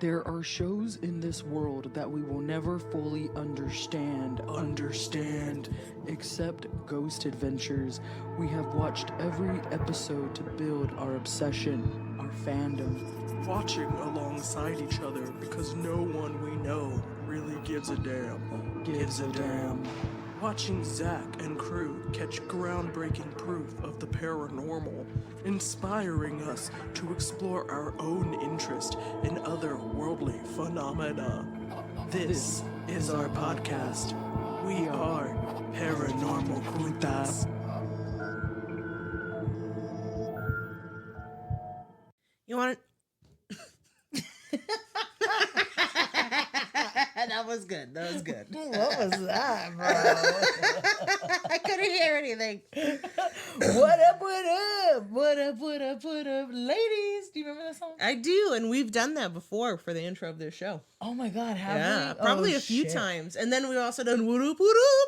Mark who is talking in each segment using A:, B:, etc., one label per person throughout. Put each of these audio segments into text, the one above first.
A: There are shows in this world that we will never fully understand, except Ghost Adventures. We have watched every episode to build our obsession, our fandom.
B: Watching alongside each other because no one we know really gives a damn. Watching Zach and crew catch groundbreaking proof of the paranormal, inspiring us to explore our own interest in otherworldly phenomena. This is our podcast. We are Paranormal Puntas.
C: You want it? That was good. What
D: was that, bro?
C: I couldn't hear anything.
D: What up? Ladies, do you remember that song?
C: I do, and we've done that before for the intro of this show.
D: Oh my God, have
C: Yeah,
D: we?
C: probably
D: Oh,
C: a few
D: shit.
C: times. And then we've also done, what up,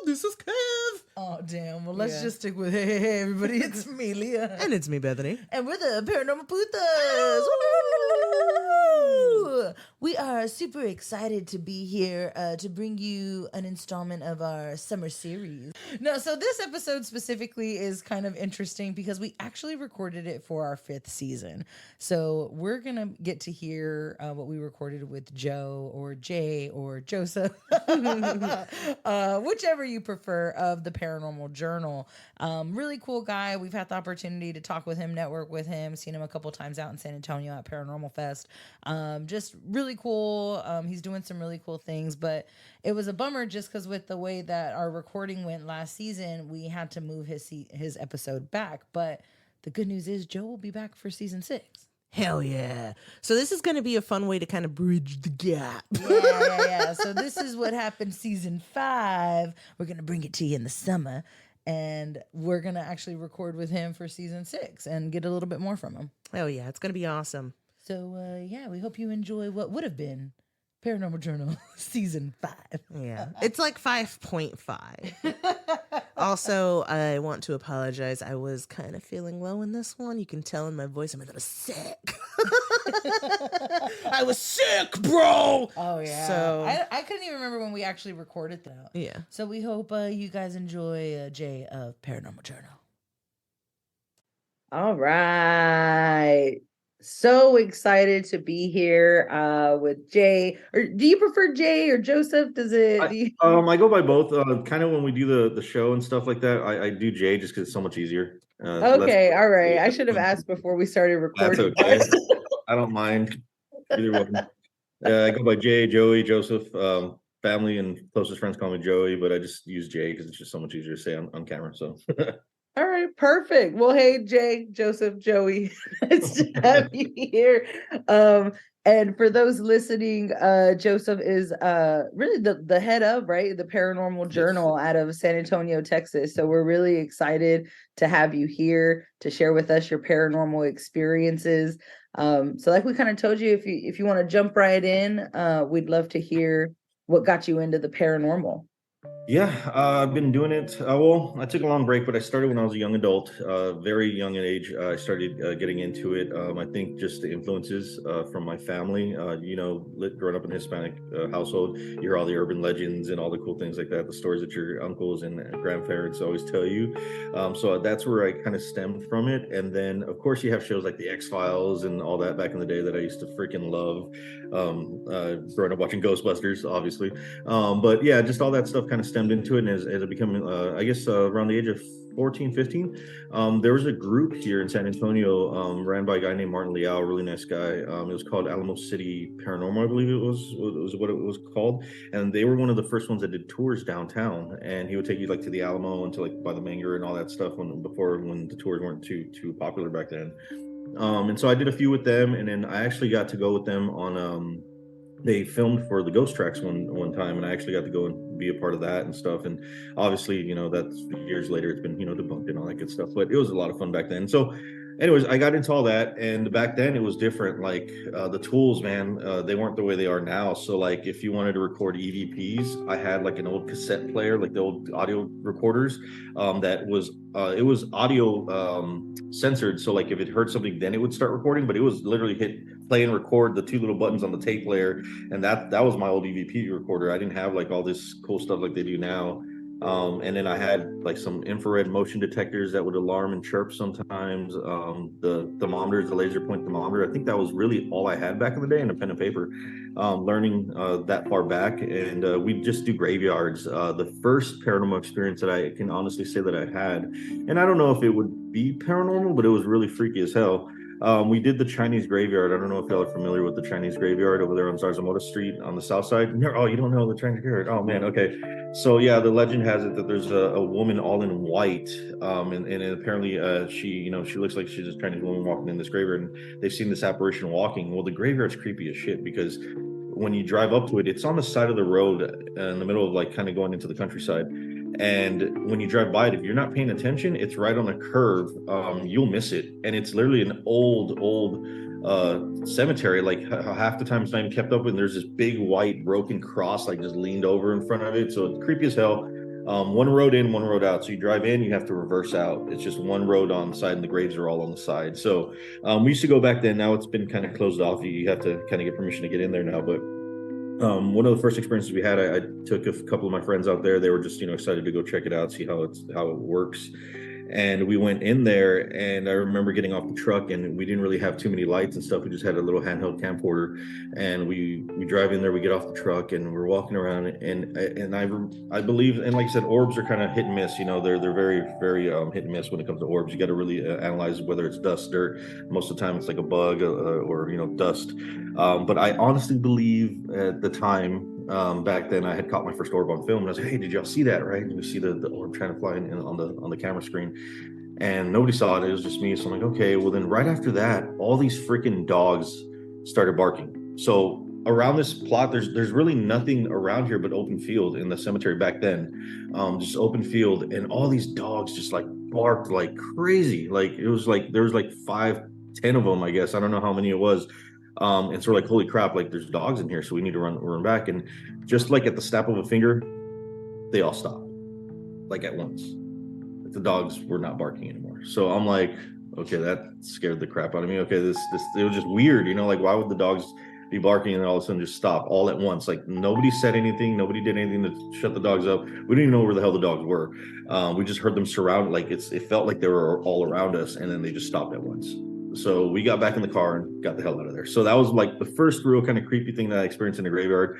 C: this is Kev.
D: Oh, damn. Well, let's just stick with, hey, everybody, it's me, Leah.
C: And it's me, Bethany.
D: And we're the Paranormal Putas. We are super excited to be here to bring you an installment of our summer series. No, so this episode specifically is kind of interesting because we actually recorded it for our 5th season. So we're going to get to hear what we recorded with Joe or Jay or Joseph, whichever you prefer, of the Paranormal Journal. Really cool guy. We've had the opportunity to talk with him, network with him, seen him a couple times out in San Antonio at Paranormal Fest. Just really cool. He's doing some really cool things, but it was a bummer just because with the way that our recording went last season, we had to move his episode back. But the good news is Joe will be back for season 6.
C: Hell yeah. So this is going to be a fun way to kind of bridge the gap.
D: Yeah. So this is what happened season 5. We're going to bring it to you in the summer. And we're going to actually record with him for season 6 and get a little bit more from him.
C: Oh yeah, it's going to be awesome.
D: So, we hope you enjoy what would have been Paranormal Journal season 5.
C: Yeah, it's like 5.5. Also, I want to apologize. I was kind of feeling low in this one. You can tell in my voice I'm a little sick. I was sick, bro.
D: Oh, yeah.
C: So
D: I couldn't even remember when we actually recorded that.
C: Yeah.
D: So we hope you guys enjoy Jay of Paranormal Journal.
E: All right. So excited to be here with Jay. Or do you prefer Jay or Joseph?
F: I go by both. Kind of when we do the show and stuff like that, I do Jay just because it's so much easier.
E: Okay, all right. I should have asked before we started recording.
F: That's okay. I don't mind either one. I go by Jay, Joey, Joseph. Family and closest friends call me Joey, but I just use Jay because it's just so much easier to say on camera. So.
E: All right, perfect. Well, hey, Jay, Joseph, Joey, nice to have you here. And for those listening, Joseph is really the head of, right, the Paranormal Journal out of San Antonio, Texas. So we're really excited to have you here to share with us your paranormal experiences. So like we kind of told you, if you want to jump right in, we'd love to hear what got you into the paranormal.
F: Yeah, I've been doing it. Well, I took a long break, but I started when I was a young adult, very young in age. I started getting into it. I think just the influences from my family, growing up in a Hispanic household, you hear all the urban legends and all the cool things like that, the stories that your uncles and grandparents always tell you. So that's where I kind of stemmed from it. And then, of course, you have shows like the X-Files and all that back in the day that I used to freaking love, growing up watching Ghostbusters, obviously. But yeah, just all that stuff kind of stemmed into it, and as it became around the age of 14, 15, there was a group here in San Antonio ran by a guy named Martin Leah, a really nice guy. It was called Alamo City Paranormal, I believe it was what it was called, and they were one of the first ones that did tours downtown, and he would take you like to the Alamo and to like by the Manger and all that stuff when the tours weren't too popular back then. And so I did a few with them, and then I actually got to go with them on they filmed for the Ghost Tracks one time, and I actually got to go and be a part of that and stuff. And obviously, that's years later, it's been, debunked and all that good stuff, but it was a lot of fun back then. So anyways, I got into all that, and back then it was different. Like the tools, man, they weren't the way they are now. So like if you wanted to record EVPs, I had like an old cassette player, like the old audio recorders, that was it was audio censored. So like if it heard something, then it would start recording, but it was literally hit play and record, the two little buttons on the tape player, and that was my old EVP recorder. I didn't have like all this cool stuff like they do now. And then I had like some infrared motion detectors that would alarm and chirp sometimes. The thermometers, the laser point thermometer. I think that was really all I had back in the day, and a pen and paper. Learning that far back, and we just do graveyards. The first paranormal experience that I can honestly say that I had, and I don't know if it would be paranormal, but it was really freaky as hell. We did the Chinese graveyard. I don't know if y'all are familiar with the Chinese graveyard over there on Zarzamora Street on the south side. No, oh, you don't know the Chinese graveyard? Oh man, okay. So yeah, the legend has it that there's a woman all in white, and apparently she, she looks like she's a Chinese woman walking in this graveyard, and they've seen this apparition walking. Well, the graveyard's creepy as shit because when you drive up to it, it's on the side of the road in the middle of like kind of going into the countryside. And when you drive by it, if you're not paying attention, it's right on a curve. You'll miss it, and it's literally an old cemetery. Like half the time it's not even kept up, and there's this big white broken cross like just leaned over in front of it. So it's creepy as hell. One road in, one road out. So you drive in, you have to reverse out. It's just one road on the side, and the graves are all on the side. So we used to go back then. Now it's been kind of closed off. You have to kind of get permission to get in there now, but one of the first experiences we had, I took a couple of my friends out there. They were just, excited to go check it out, see how it works. And we went in there, and I remember getting off the truck, and we didn't really have too many lights and stuff. We just had a little handheld camcorder, and we drive in there. We get off the truck, and we're walking around, and I believe, and like I said, orbs are kind of hit and miss. They're very very hit and miss when it comes to orbs. You got to really analyze whether it's dust, dirt. Most of the time, it's like a bug or dust. But I honestly believe at the time. Back then I had caught my first orb on film, and I was like, hey, did y'all see that? Right? And we see the orb trying to fly in on the camera screen, and nobody saw it. It was just me. So I'm like, okay. Well, then right after that, all these freaking dogs started barking. So around this plot, there's really nothing around here but open field in the cemetery back then, just open field, and all these dogs just like barked like crazy. Like it was like there was like 5-10 of them, I guess. I don't know how many it was. And so we're like, holy crap, like there's dogs in here, so we need to run back. And just like at the snap of a finger, they all stopped, like at once. The dogs were not barking anymore. So I'm like, okay, that scared the crap out of me. Okay, this it was just weird, like why would the dogs be barking and all of a sudden just stop all at once? Like nobody said anything, nobody did anything to shut the dogs up. We didn't even know where the hell the dogs were. We just heard them surround, like it felt like they were all around us, and then they just stopped at once. So we got back in the car and got the hell out of there. So that was like the first real kind of creepy thing that I experienced in a graveyard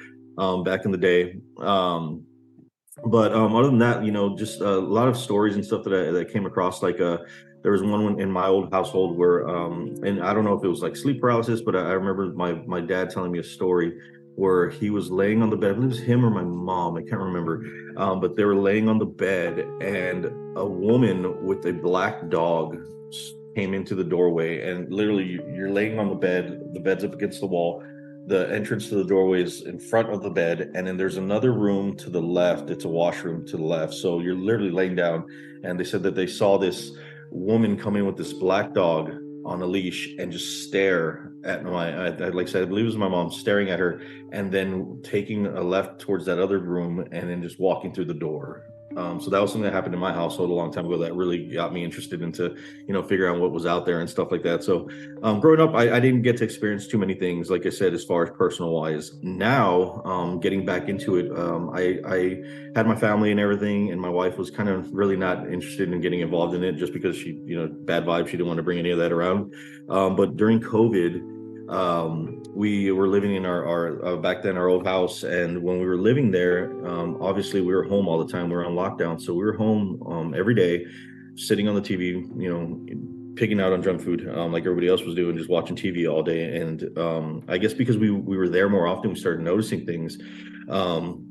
F: back in the day. But other than that, just a lot of stories and stuff that I came across. Like there was one in my old household where, and I don't know if it was like sleep paralysis, but I remember my dad telling me a story where he was laying on the bed. I believe it was him or my mom, I can't remember. But they were laying on the bed, and a woman with a black dog came into the doorway, and literally you're laying on the bed's up against the wall, the entrance to the doorway is in front of the bed, and then there's another room to the left. It's a washroom to the left, so you're literally laying down. And they said that they saw this woman come in with this black dog on a leash and just stare at like I said, I believe it was my mom, staring at her, and then taking a left towards that other room, and then just walking through the door. So that was something that happened in my household a long time ago that really got me interested into, figuring out what was out there and stuff like that. So growing up, I didn't get to experience too many things, like I said, as far as personal wise. Now, getting back into it, I had my family and everything, and my wife was kind of really not interested in getting involved in it just because she, bad vibes. She didn't want to bring any of that around. But during COVID, we were living in our back then our old house, and when we were living there, obviously we were home all the time. We were on lockdown, so we were home every day, sitting on the TV, picking out on junk food, like everybody else was doing, just watching TV all day. And I guess because we were there more often, we started noticing things.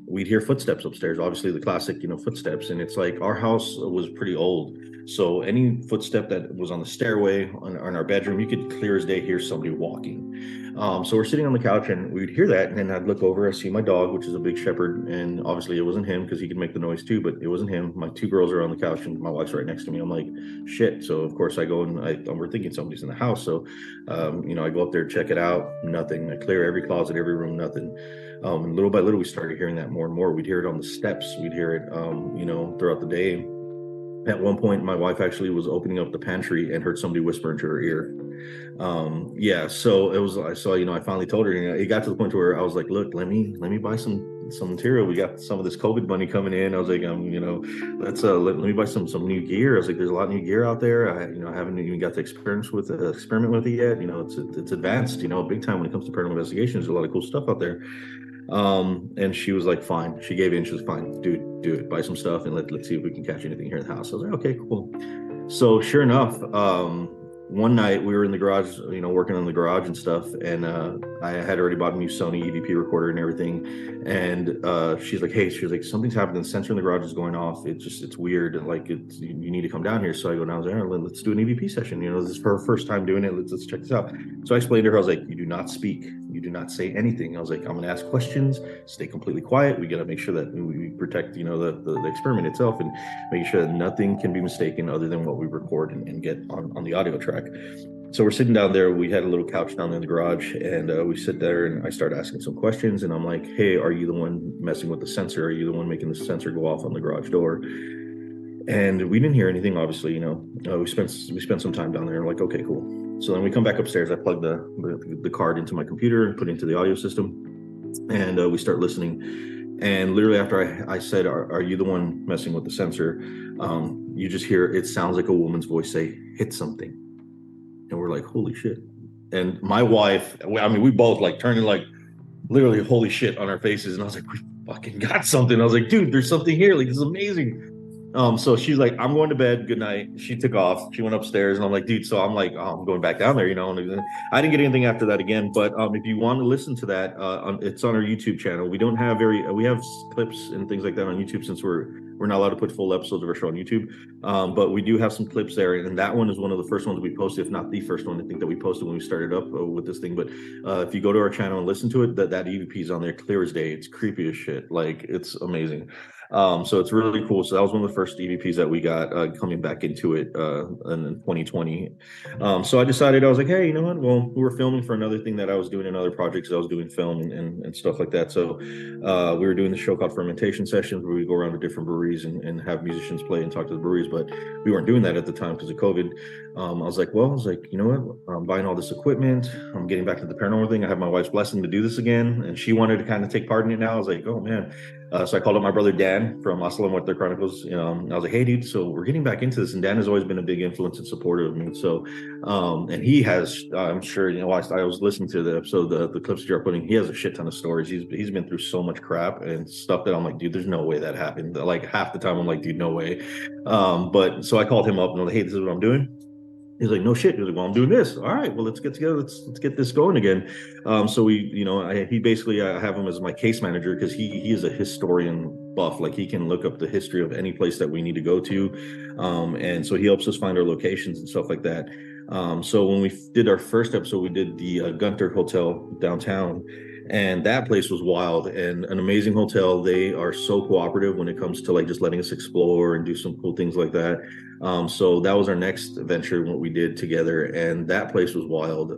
F: We'd hear footsteps upstairs, obviously the classic, footsteps, and it's like our house was pretty old. So any footstep that was on the stairway, on our bedroom, you could clear as day hear somebody walking. So we're sitting on the couch and we'd hear that, and then I'd look over, I see my dog, which is a big shepherd, and obviously it wasn't him because he could make the noise too, but it wasn't him. My two girls are on the couch and my wife's right next to me. I'm like, shit. So of course I go and we're thinking somebody's in the house. So, I go up there, check it out, nothing. I clear every closet, every room, nothing. And little by little, we started hearing that more and more. We'd hear it on the steps. We'd hear it, throughout the day. At one point, my wife actually was opening up the pantry and heard somebody whisper into her ear. So it was, I finally told her, it got to the point where I was like, look, let me buy some material. We got some of this COVID money coming in. I was like, let me buy some new gear. I was like, there's a lot of new gear out there. I haven't even got to experiment with it yet. It's advanced, big time when it comes to paranormal investigations. There's a lot of cool stuff out there. And she was like, fine. She gave in. She was fine. Dude, do it. Buy some stuff and let's see if we can catch anything here in the house. I was like, okay, cool. So sure enough, one night we were in the garage, working on the garage and stuff. And I had already bought a new Sony EVP recorder and everything. And she's like, something's happening. The sensor in the garage is going off. It's weird. Like you need to come down here. So I go down there, let's do an EVP session. This is her first time doing it. Let's check this out. So I explained to her, I was like, you do not speak. You do not say anything. I was like, I'm going to ask questions, stay completely quiet. We got to make sure that we protect, the experiment itself, and making sure that nothing can be mistaken other than what we record and get on the audio track. So we're sitting down there. We had a little couch down there in the garage, and we sit there, and I start asking some questions, and I'm like, hey, are you the one messing with the sensor? Are you the one making the sensor go off on the garage door? And we didn't hear anything, obviously. We spent some time down there. Like, okay, cool. So then we come back upstairs. I plug the card into my computer and put it into the audio system, and we start listening. And literally after I said, are you the one messing with the sensor? You just hear, it sounds like a woman's voice say, hit something. And we're like, holy shit. And my wife, we both like turning like literally holy shit on our faces. And I was like, we fucking got something. I was like, dude, there's something here. Like, this is amazing. So she's like, I'm going to bed. Good night. She took off. She went upstairs, and I'm like, dude. So I'm like, I'm going back down there. And I didn't get anything after that again. But if you want to listen to that, it's on our YouTube channel. We don't have we have clips and things like that on YouTube, since we're not allowed to put full episodes of our show on YouTube. But we do have some clips there, and that one is one of the first ones we posted, if not the first one I think that we posted when we started up with this thing. But if you go to our channel and listen to it, that EVP is on there clear as day. It's creepy as shit. Like, it's amazing. So it's really cool. So that was one of the first EVPs that we got coming back into it in 2020. So I decided, I was like, hey, you know what? Well, we were filming for another thing that I was doing in other projects. I was doing film and stuff like that. So we were doing this show called Fermentation Sessions, where we go around to different breweries and have musicians play and talk to the breweries. But we weren't doing that at the time because of COVID. I was like, you know what? I'm buying all this equipment. I'm getting back to the paranormal thing. I have my wife's blessing to do this again, and she wanted to kind of take part in it now. I was like, oh man. So I called up my brother Dan from Hasta La Muerte Chronicles. I was like, hey, dude, so we're getting back into this. And Dan has always been a big influence and supporter of me. So, and he has, I'm sure, I was listening to the episode, the clips that you're putting, he has a shit ton of stories. He's been through so much crap and stuff that I'm like, dude, there's no way that happened. Like, half the time I'm like, dude, no way. But so I called him up and I'm like, hey, this is what I'm doing. He's like, no shit. He's like, well, I'm doing this. All right, well, let's get together. Let's get this going again. So he basically, I have him as my case manager because he is a historian buff. Like, he can look up the history of any place that we need to go to. And so he helps us find our locations and stuff like that. So when we did our first episode, we did the Gunter Hotel downtown. And that place was wild and an amazing hotel. They are so cooperative when it comes to like just letting us explore and do some cool things like that. So that was our next venture, what we did together, and that place was wild.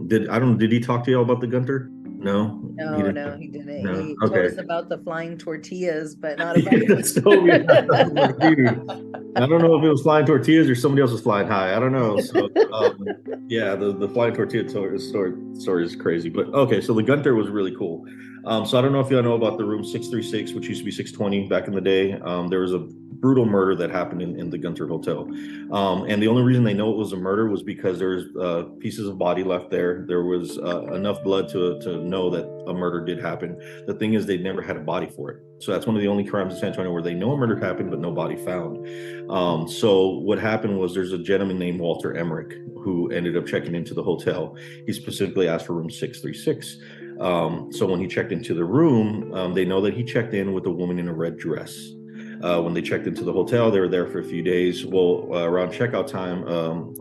F: Did he talk to y'all about the Gunter? No,
E: No, he didn't.
F: No?
E: He
F: Okay.
E: told us about the flying tortillas, but not about
F: Dude, I don't know if it was flying tortillas or somebody else was flying high. I don't know. So yeah, the flying tortilla story is crazy. But okay, so the Gunter was really cool. So I don't know if y'all know about the room 636, which used to be 620 back in the day. There was a brutal murder that happened in the Gunter Hotel. And the only reason they know it was a murder was because there's pieces of body left there. There was enough blood to know that a murder did happen. The thing is, they never had a body for it. So that's one of the only crimes in San Antonio where they know a murder happened, but no body found. So what happened was there's a gentleman named Walter Emmerich who ended up checking into the hotel. He specifically asked for room 636. So when he checked into the room, they know that he checked in with a woman in a red dress. When they checked into the hotel, they were there for a few days. Well, around checkout time,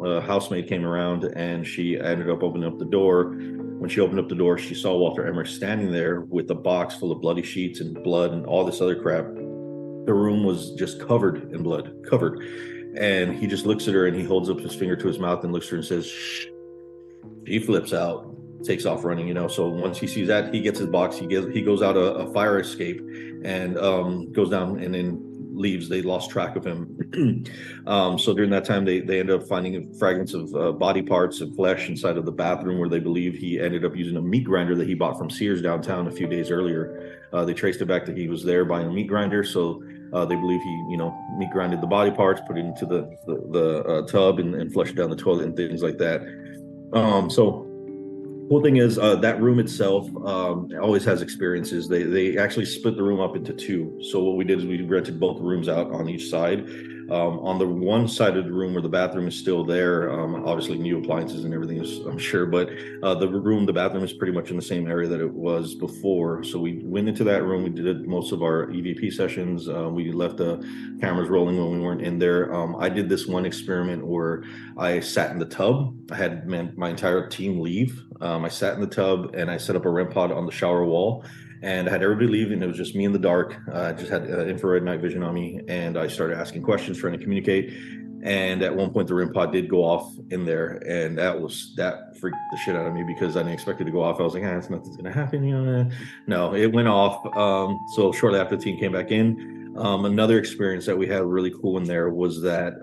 F: a housemaid came around and she ended up opening up the door. When she opened up the door, she saw Walter Emmerich standing there with a box full of bloody sheets and blood and all this other crap. The room was just covered in blood, covered. And he just looks at her and he holds up his finger to his mouth and looks at her and says, shh. She flips out, takes off running, So once he sees that, he gets his box, he goes out a fire escape and goes down and then leaves. They lost track of him. So during that time, they ended up finding fragments of body parts and flesh inside of the bathroom, where they believe he ended up using a meat grinder that he bought from Sears downtown a few days earlier. They traced it back that he was there buying a meat grinder. So they believe he, meat grinded the body parts, put it into the tub and flushed down the toilet and things like that. So cool thing is that room itself always has experiences. They actually split the room up into two. So what we did is we rented both rooms out on each side. On the one side of the room where the bathroom is still there, obviously new appliances and everything is, I'm sure, but the bathroom is pretty much in the same area that it was before. So we went into that room. We did most of our EVP sessions. We left the cameras rolling when we weren't in there. I did this one experiment where I sat in the tub. I had my entire team leave. I sat in the tub and I set up a REM pod on the shower wall. And I had everybody leave, and it was just me in the dark. I just had infrared night vision on me, and I started asking questions, trying to communicate. And at one point, the REM pod did go off in there, and that freaked the shit out of me because I didn't expect it to go off. I was like, nothing's gonna happen, No, it went off. So shortly after the team came back in, another experience that we had really cool in there was that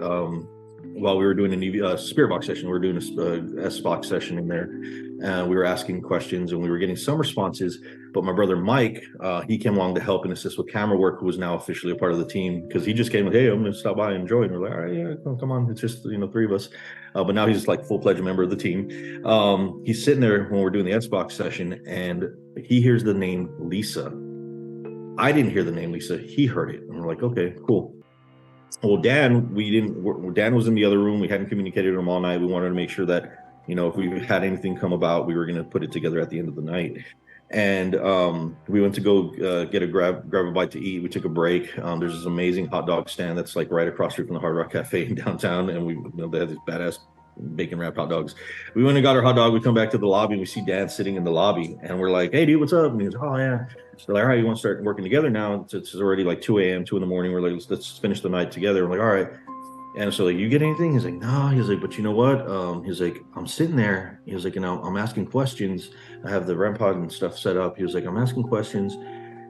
F: while we were doing a spirit box session, we were doing a S-box session in there. We were asking questions and we were getting some responses, but my brother Mike, he came along to help and assist with camera work, who was now officially a part of the team, because he just came like, hey, I'm going to stop by and enjoy. And we're like, all right, yeah, come on. It's just, three of us. But now he's like full-fledged member of the team. He's sitting there when we're doing the S-box session and he hears the name Lisa. I didn't hear the name Lisa. He heard it. And we're like, okay, cool. Well, Dan was in the other room. We hadn't communicated with him all night. We wanted to make sure that, if we had anything come about, we were going to put it together at the end of the night. And we went to go grab a bite to eat. We took a break. There's this amazing hot dog stand that's like right across the street from the Hard Rock Cafe in downtown. And they have these badass bacon wrapped hot dogs. We went and got our hot dog. We come back to the lobby and we see Dan sitting in the lobby. And we're like, hey, dude, what's up? And he's like, oh, yeah. So like, all right, you want to start working together now? It's already like 2 a.m., 2 in the morning. We're like, let's finish the night together. We're like, all right. And so like, you get anything? He's like, no. He's like, but you know what? He's like, I'm sitting there. He was like, I'm asking questions. I have the REM pod and stuff set up. He was like, I'm asking questions.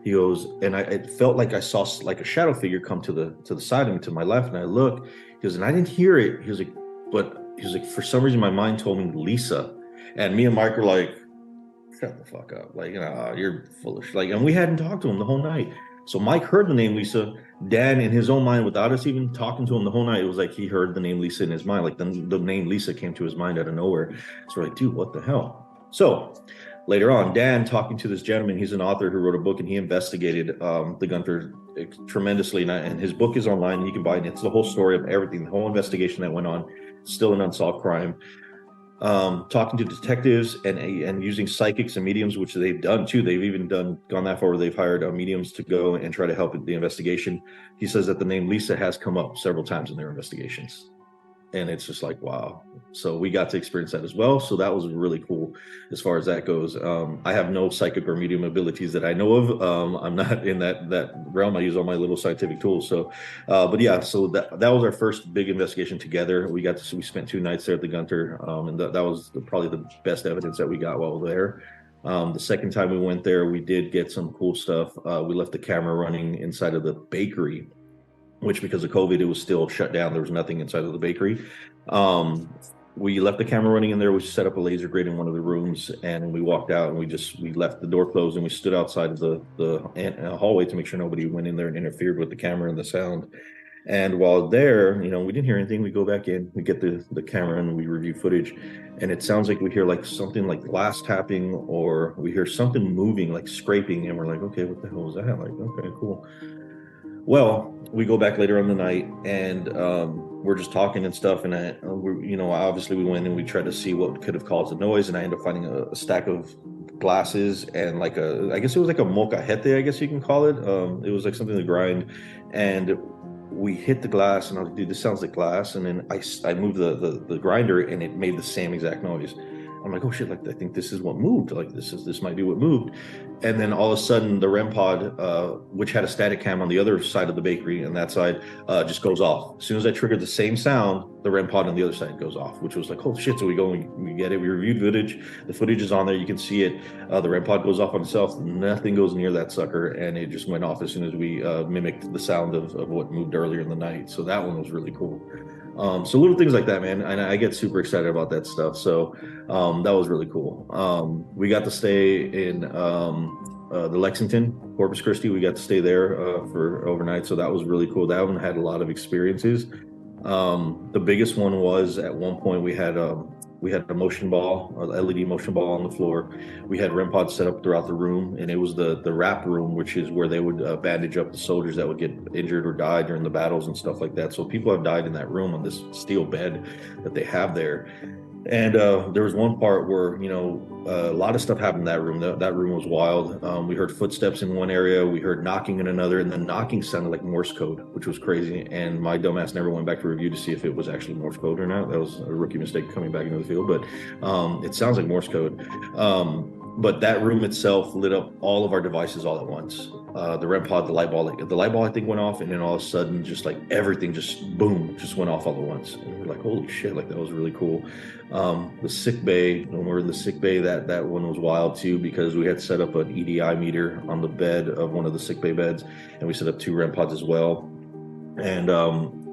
F: He goes, and it felt like I saw like a shadow figure come to the side of me, to my left. And I look. He goes, and I didn't hear it. He was like, for some reason, my mind told me Lisa. And me and Mike were like, shut the fuck up. Like, you're foolish. Like, and we hadn't talked to him the whole night. So Mike heard the name Lisa. Dan, in his own mind, without us even talking to him the whole night, it was like he heard the name Lisa in his mind. Like the name Lisa came to his mind out of nowhere. So we're like, dude, what the hell? So later on, Dan talking to this gentleman, he's an author who wrote a book and he investigated the Gunther tremendously. And his book is online and you can buy it. It's the whole story of everything, the whole investigation that went on. Still an unsolved crime. Talking to detectives and using psychics and mediums, which they've done too. They've even gone that far where they've hired mediums to go and try to help with the investigation. He says that the name Lisa has come up several times in their investigations. And it's just like, wow. So we got to experience that as well. So that was really cool as far as that goes. I have no psychic or medium abilities that I know of. I'm not in that realm. I use all my little scientific tools. So, but yeah, so that was our first big investigation together. We spent 2 nights there at the Gunter. And that was probably the best evidence that we got while we were there. The second time we went there, we did get some cool stuff. We left the camera running inside of the bakery, which because of COVID, it was still shut down. There was nothing inside of the bakery. We left the camera running in there. We set up a laser grid in one of the rooms and we walked out and we left the door closed and we stood outside of the hallway to make sure nobody went in there and interfered with the camera and the sound. And while there, we didn't hear anything. We go back in, we get the camera and we review footage. And it sounds like we hear like something like glass tapping or we hear something moving, like scraping. And we're like, okay, what the hell was that? Like, okay, cool. Well, we go back later on the night and we're just talking and stuff. And obviously we went and we tried to see what could have caused the noise. And I ended up finding a stack of glasses and I guess it was like a molcajete, I guess you can call it. It was like something to grind. And we hit the glass and I was like, dude, this sounds like glass. And then I moved the grinder and it made the same exact noise. I'm like, oh shit, like I think this is what moved. Like this might be what moved. And then all of a sudden the REM pod, which had a static cam on the other side of the bakery and that side, just goes off. As soon as I triggered the same sound, the REM pod on the other side goes off, which was like, oh shit. So we go and we get it. We reviewed footage. The footage is on there. You can see it. The REM pod goes off on itself. Nothing goes near that sucker. And it just went off as soon as we mimicked the sound of what moved earlier in the night. So that one was really cool. So little things like that, man. And I get super excited about that stuff. So that was really cool. We got to stay in the Lexington, Corpus Christi. We got to stay there for overnight. So that was really cool. That one had a lot of experiences. The biggest one was at one point we had a motion ball, an LED motion ball on the floor. We had REM pods set up throughout the room, and it was the wrap room, which is where they would bandage up the soldiers that would get injured or die during the battles and stuff like that. So people have died in that room on this steel bed that they have there. And there was one part where, a lot of stuff happened in that room. That room was wild. We heard footsteps in one area. We heard knocking in another. And the knocking sounded like Morse code, which was crazy. And my dumbass never went back to review to see if it was actually Morse code or not. That was a rookie mistake coming back into the field. But it sounds like Morse code. But that room itself lit up all of our devices all at once. The REM pod, the light ball I think went off, and then all of a sudden just like everything just boom, just went off all at once. And we're like, holy shit, like that was really cool. The sick bay, when we're in the sick bay, that one was wild too, because we had set up an EDI meter on the bed of one of the sick bay beds, and we set up 2 REM pods as well. And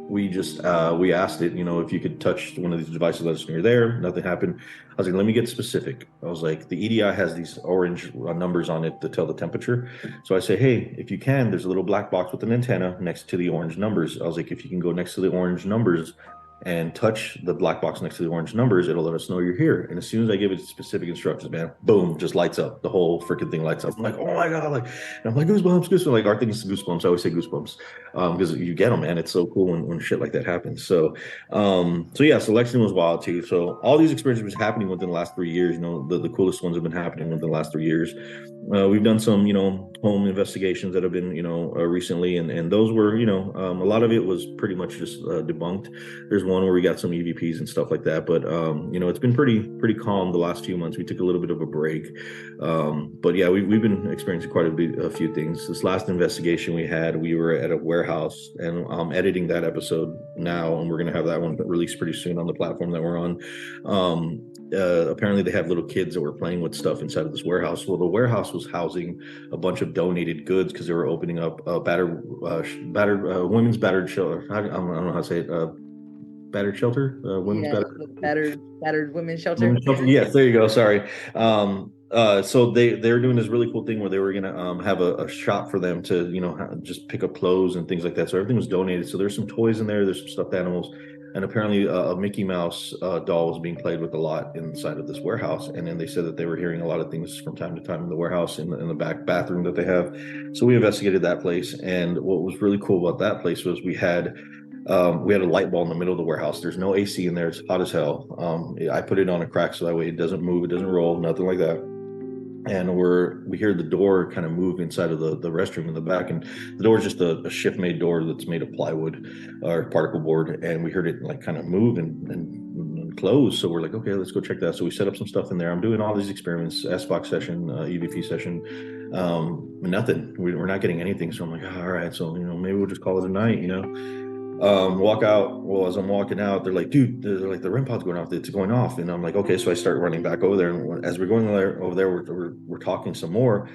F: we just we asked it, if you could touch one of these devices, let us know you're there. Nothing happened. I was like, let me get specific. I was like, the EDI has these orange numbers on it to tell the temperature. So I say, hey, if you can, there's a little black box with an antenna next to the orange numbers. I was like, if you can go next to the orange numbers and touch the black box next to the orange numbers, it'll let us know you're here. And as soon as I give it specific instructions, man, boom, just lights up. The whole freaking thing lights up. I'm like, oh my God. Like, and I'm like, goosebumps. Like, our thing is goosebumps. I always say goosebumps because you get them, man. It's so cool when shit like that happens. So yeah, selection was wild too. So all these experiences was happening within the last 3 years. The coolest ones have been happening within the last 3 years. We've done some, home investigations that have been, recently, and those were, a lot of it was pretty much just debunked. There's one where we got some EVPs and stuff like that, but it's been pretty calm the last few months. We took a little bit of a break, but yeah, we've been experiencing quite a few things. This last investigation we were at a warehouse, and I'm editing that episode now, and we're gonna have that one released pretty soon on the platform that we're on. Apparently they have little kids that were playing with stuff inside of this warehouse. Well, the warehouse was housing a bunch of donated goods because they were opening up women's battered shelter. I don't know how to say it. Battered shelter, women's
E: battered women's shelter.
F: Yes, there you go. Sorry. So they're doing this really cool thing where they were gonna have a shop for them to just pick up clothes and things like that. So everything was donated. So there's some toys in there. There's some stuffed animals. And apparently a Mickey Mouse doll was being played with a lot inside of this warehouse. And then they said that they were hearing a lot of things from time to time in the warehouse in the back bathroom that they have. So we investigated that place. And what was really cool about that place was we had a light ball in the middle of the warehouse. There's no AC in there. It's hot as hell. I put it on a crack so that way it doesn't move. It doesn't roll, nothing like that. And we hear the door kind of move inside of the restroom in the back, and the door is just a shift made door that's made of plywood or particle board, and we heard it like kind of move and close. So we're like, okay, let's go check that. So we set up some stuff in there. I'm doing all these experiments, SBOX session, EVP session, nothing. We're not getting anything. So I'm like, all right, so maybe we'll just call it a night. Walk out. Well, as I'm walking out, they're like, dude, the REM pod's going off. It's going off. And I'm like, okay. So I start running back over there. And as we're going over there, we're talking some more.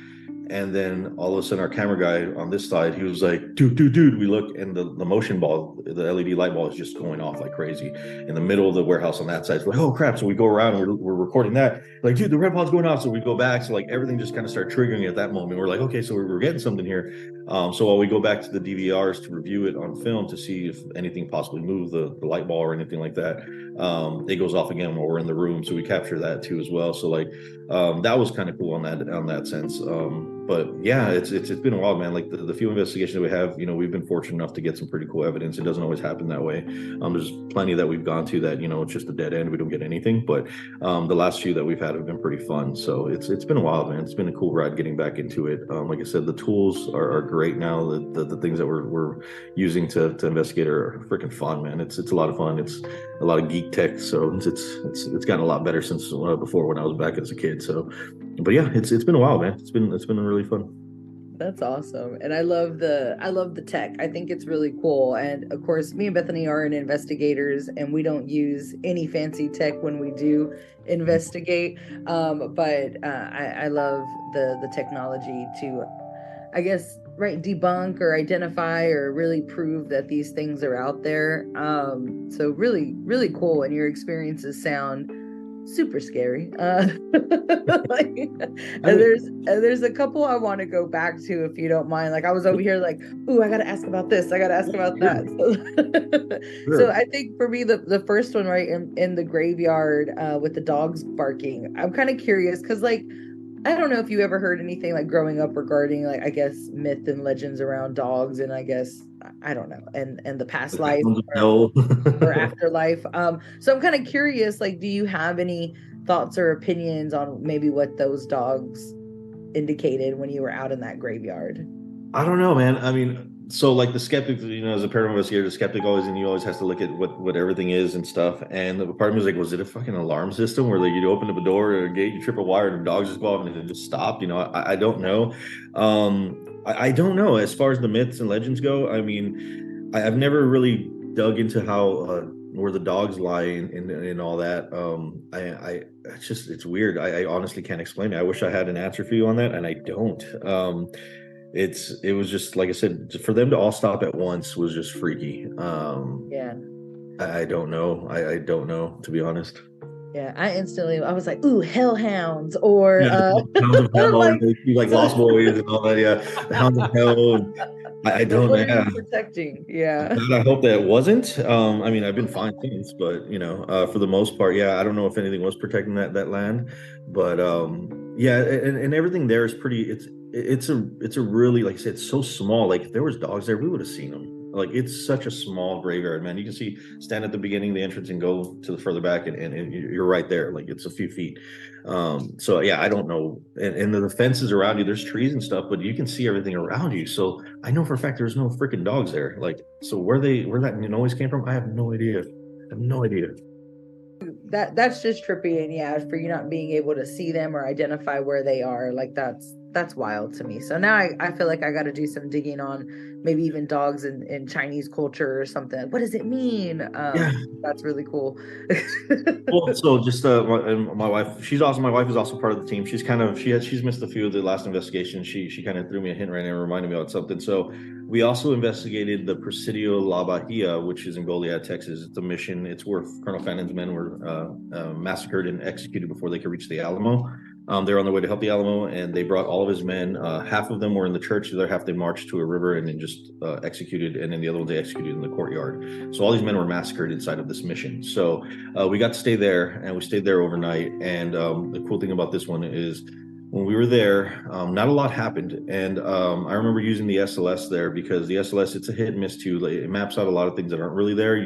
F: And then all of a sudden our camera guy on this side, he was like, dude, we look, and the motion ball, the LED light ball is just going off like crazy in the middle of the warehouse on that side. So we're like, oh crap. So we go around and we're recording that. Like, dude, the REM pod's going off. So we go back. So like everything just kind of started triggering at that moment. We're like, okay, so we're getting something here. So while we go back to the DVRs to review it on film to see if anything possibly moved, the light ball or anything like that, it goes off again while we're in the room. So we capture that too as well. So like that was kind of cool on that sense. But yeah, it's been a while, man. Like the few investigations that we have, we've been fortunate enough to get some pretty cool evidence. It doesn't always happen that way. There's plenty that we've gone to that, it's just a dead end. We don't get anything. But the last few that we've had have been pretty fun. So it's been a while, man. It's been a cool ride getting back into it. Like I said, the tools are great now. The things that we're using to investigate are freaking fun, man. It's a lot of fun. It's a lot of geek tech. So it's gotten a lot better since before when I was back as a kid. So, but yeah, it's been a while, man. It's been really fun.
E: That's awesome. And I love the tech. I think it's really cool. And of course, me and Bethany are investigators, and we don't use any fancy tech when we do investigate. But I love the technology to, I guess, right, debunk or identify or really prove that these things are out there. So really, really cool. And your experiences sound super scary. Like, and there's a couple I want to go back to, if you don't mind. Like, I was over here like, ooh, I gotta ask about this, I gotta ask about that. So I think for me, the first one, right, in the graveyard with the dogs barking, I'm kind of curious because, like, I don't know if you ever heard anything like growing up regarding, like, I guess, myth and legends around dogs, and I guess, I don't know, and the past life or afterlife. So I'm kind of curious, like, do you have any thoughts or opinions on maybe what those dogs indicated when you were out in that graveyard?
F: I don't know, man. I mean, so like the skeptic, as a paranormal investigator, the skeptic always has to look at what everything is and stuff. And the part of me was like, was it a fucking alarm system where like you open up a door or a gate, you trip a wire, and the dogs just go off and it just stopped? I don't know. I don't know. As far as the myths and legends go, I mean, I've never really dug into how where the dogs lie and all that. It's weird. I honestly can't explain it. I wish I had an answer for you on that, and I don't. It was just, like I said, for them to all stop at once was just freaky.
E: Yeah.
F: I don't know. I don't know, to be honest.
E: Yeah, I was like, ooh, hellhounds, or
F: Hounds of Hell,
E: like,
F: like Lost Boys and all that. Yeah, the Hounds of Hell. And I don't
E: what are
F: know.
E: you protecting? Yeah.
F: I hope that it wasn't. I mean, I've been fine since, but for the most part, yeah, I don't know if anything was protecting that land, but yeah, and everything there is pretty. It's a really, like I said, it's so small. Like if there was dogs there, we would have seen them. Like it's such a small graveyard, man. You can stand at the beginning of the entrance and go to the further back, and you're right there. Like it's a few feet. So yeah, I don't know. And the fences around you, there's trees and stuff, but you can see everything around you. So I know for a fact there's no freaking dogs there. Like, so where that noise came from, I have no idea. I have no idea.
E: That's just trippy, and yeah, for you not being able to see them or identify where they are, like that's wild to me. So now I feel like I got to do some digging on maybe even dogs in Chinese culture or something. What does it mean?
F: Yeah.
E: That's really cool.
F: Well, so just my wife, she's awesome. My wife is also part of the team. She's missed a few of the last investigations. She kind of threw me a hint right now and reminded me about something. So we also investigated the Presidio La Bahia, which is in Goliad, Texas. It's a mission. It's where Colonel Fannon's men were massacred and executed before they could reach the Alamo. They were on their way to help the Alamo, and they brought all of his men. Half of them were in the church, the other half they marched to a river and then just executed, and then the other one they executed in the courtyard. So all these men were massacred inside of this mission. So we got to stay there, and we stayed there overnight. And the cool thing about this one is when we were there, not a lot happened. And I remember using the SLS there because the SLS, it's a hit and miss too. Like, it maps out a lot of things that aren't really there.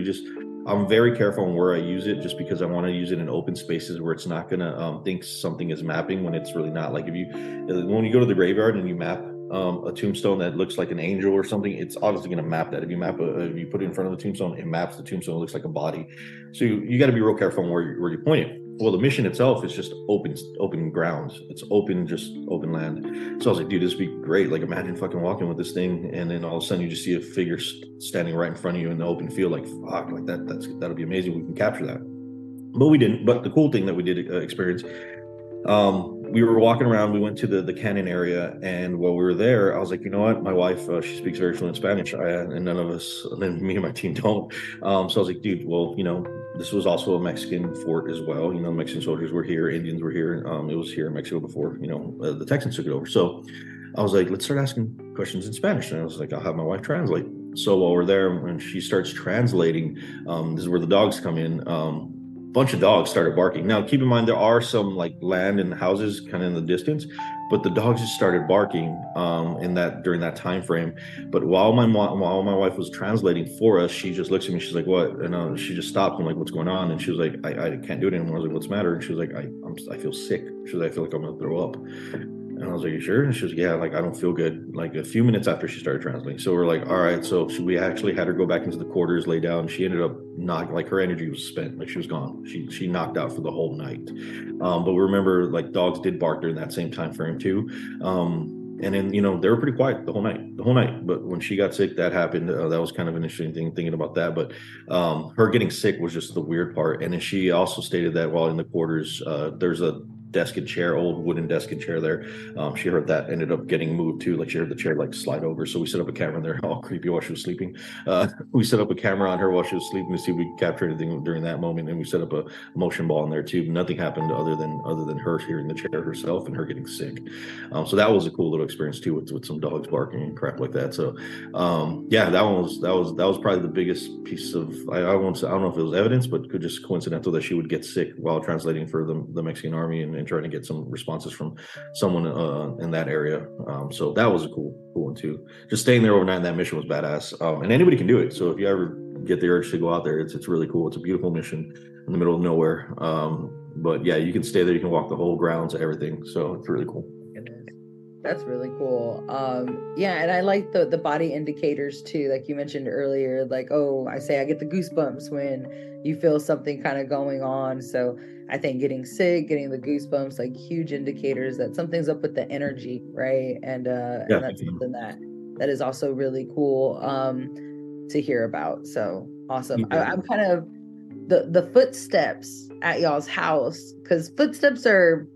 F: I'm very careful on where I use it, just because I want to use it in open spaces where it's not going to think something is mapping when it's really not. Like when you go to the graveyard and you map a tombstone that looks like an angel or something, it's obviously going to map that. If you put it in front of the tombstone, it maps the tombstone. It looks like a body. So you got to be real careful on where you point it. Well, the mission itself is just open grounds. It's just open land. So I was like, dude, this would be great. Like, imagine fucking walking with this thing, and then all of a sudden you just see a figure standing right in front of you in the open field. Like, fuck, like that'll be amazing. We can capture that. But we didn't. But the cool thing that we did experience, we were walking around. We went to the cannon area, and while we were there, I was like, you know what? My wife, she speaks very fluent Spanish, and none of us, and me and my team don't. So I was like, dude, well, this was also a Mexican fort as well. Mexican soldiers were here, Indians were here. It was here in Mexico before, the Texans took it over. So I was like, let's start asking questions in Spanish. And I was like, I'll have my wife translate. So while we're there, when she starts translating, this is where the dogs come in. bunch of dogs started barking. Now, keep in mind, there are some like land and houses kind of in the distance, but the dogs just started barking during that time frame. But while my wife was translating for us, she just looks at me. She's like, "What?" And she just stopped. I'm like, "What's going on?" And she was like, "I can't do it anymore." I was like, "What's the matter?" And she was like, I feel sick." She was like, "I feel like I'm gonna throw up." And I was like, "You sure?" And she was, "Yeah, like I don't feel good." Like a few minutes after she started translating. So we're like, "All right." So we actually had her go back into the quarters, lay down. She ended up not like her energy was spent, like she was gone. She knocked out for the whole night. But remember, like dogs did bark during that same time frame too. And then they were pretty quiet the whole night. But when she got sick, that happened. That was kind of an interesting thing thinking about that. But her getting sick was just the weird part. And then she also stated that while in the quarters, there's a desk and chair, old wooden desk and chair there. She heard that ended up getting moved too. Like she heard the chair like slide over. So we set up a camera in there, all creepy while she was sleeping. We set up a camera on her while she was sleeping to see if we could capture anything during that moment. And we set up a motion ball in there too. Nothing happened other than her hearing the chair herself and her getting sick. So that was a cool little experience too with some dogs barking and crap like that. So yeah, that was probably the biggest piece of I don't know if it was evidence, but could just coincidental that she would get sick while translating for the Mexican army and trying to get some responses from someone in that area. So that was a cool one too. Just staying there overnight in that mission was badass. And anybody can do it. So if you ever get the urge to go out there, it's really cool. It's a beautiful mission in the middle of nowhere. But yeah, you can stay there. You can walk the whole grounds, everything. So it's really cool.
E: That's really cool. Yeah, and I like the body indicators too, like you mentioned earlier. Like, oh, I get the goosebumps when you feel something kind of going on. So I think getting sick, getting the goosebumps, like huge indicators that something's up with the energy, right? And that's something that is also really cool to hear about. So awesome.
F: Yeah.
E: I'm kind of the footsteps at y'all's house, because footsteps are,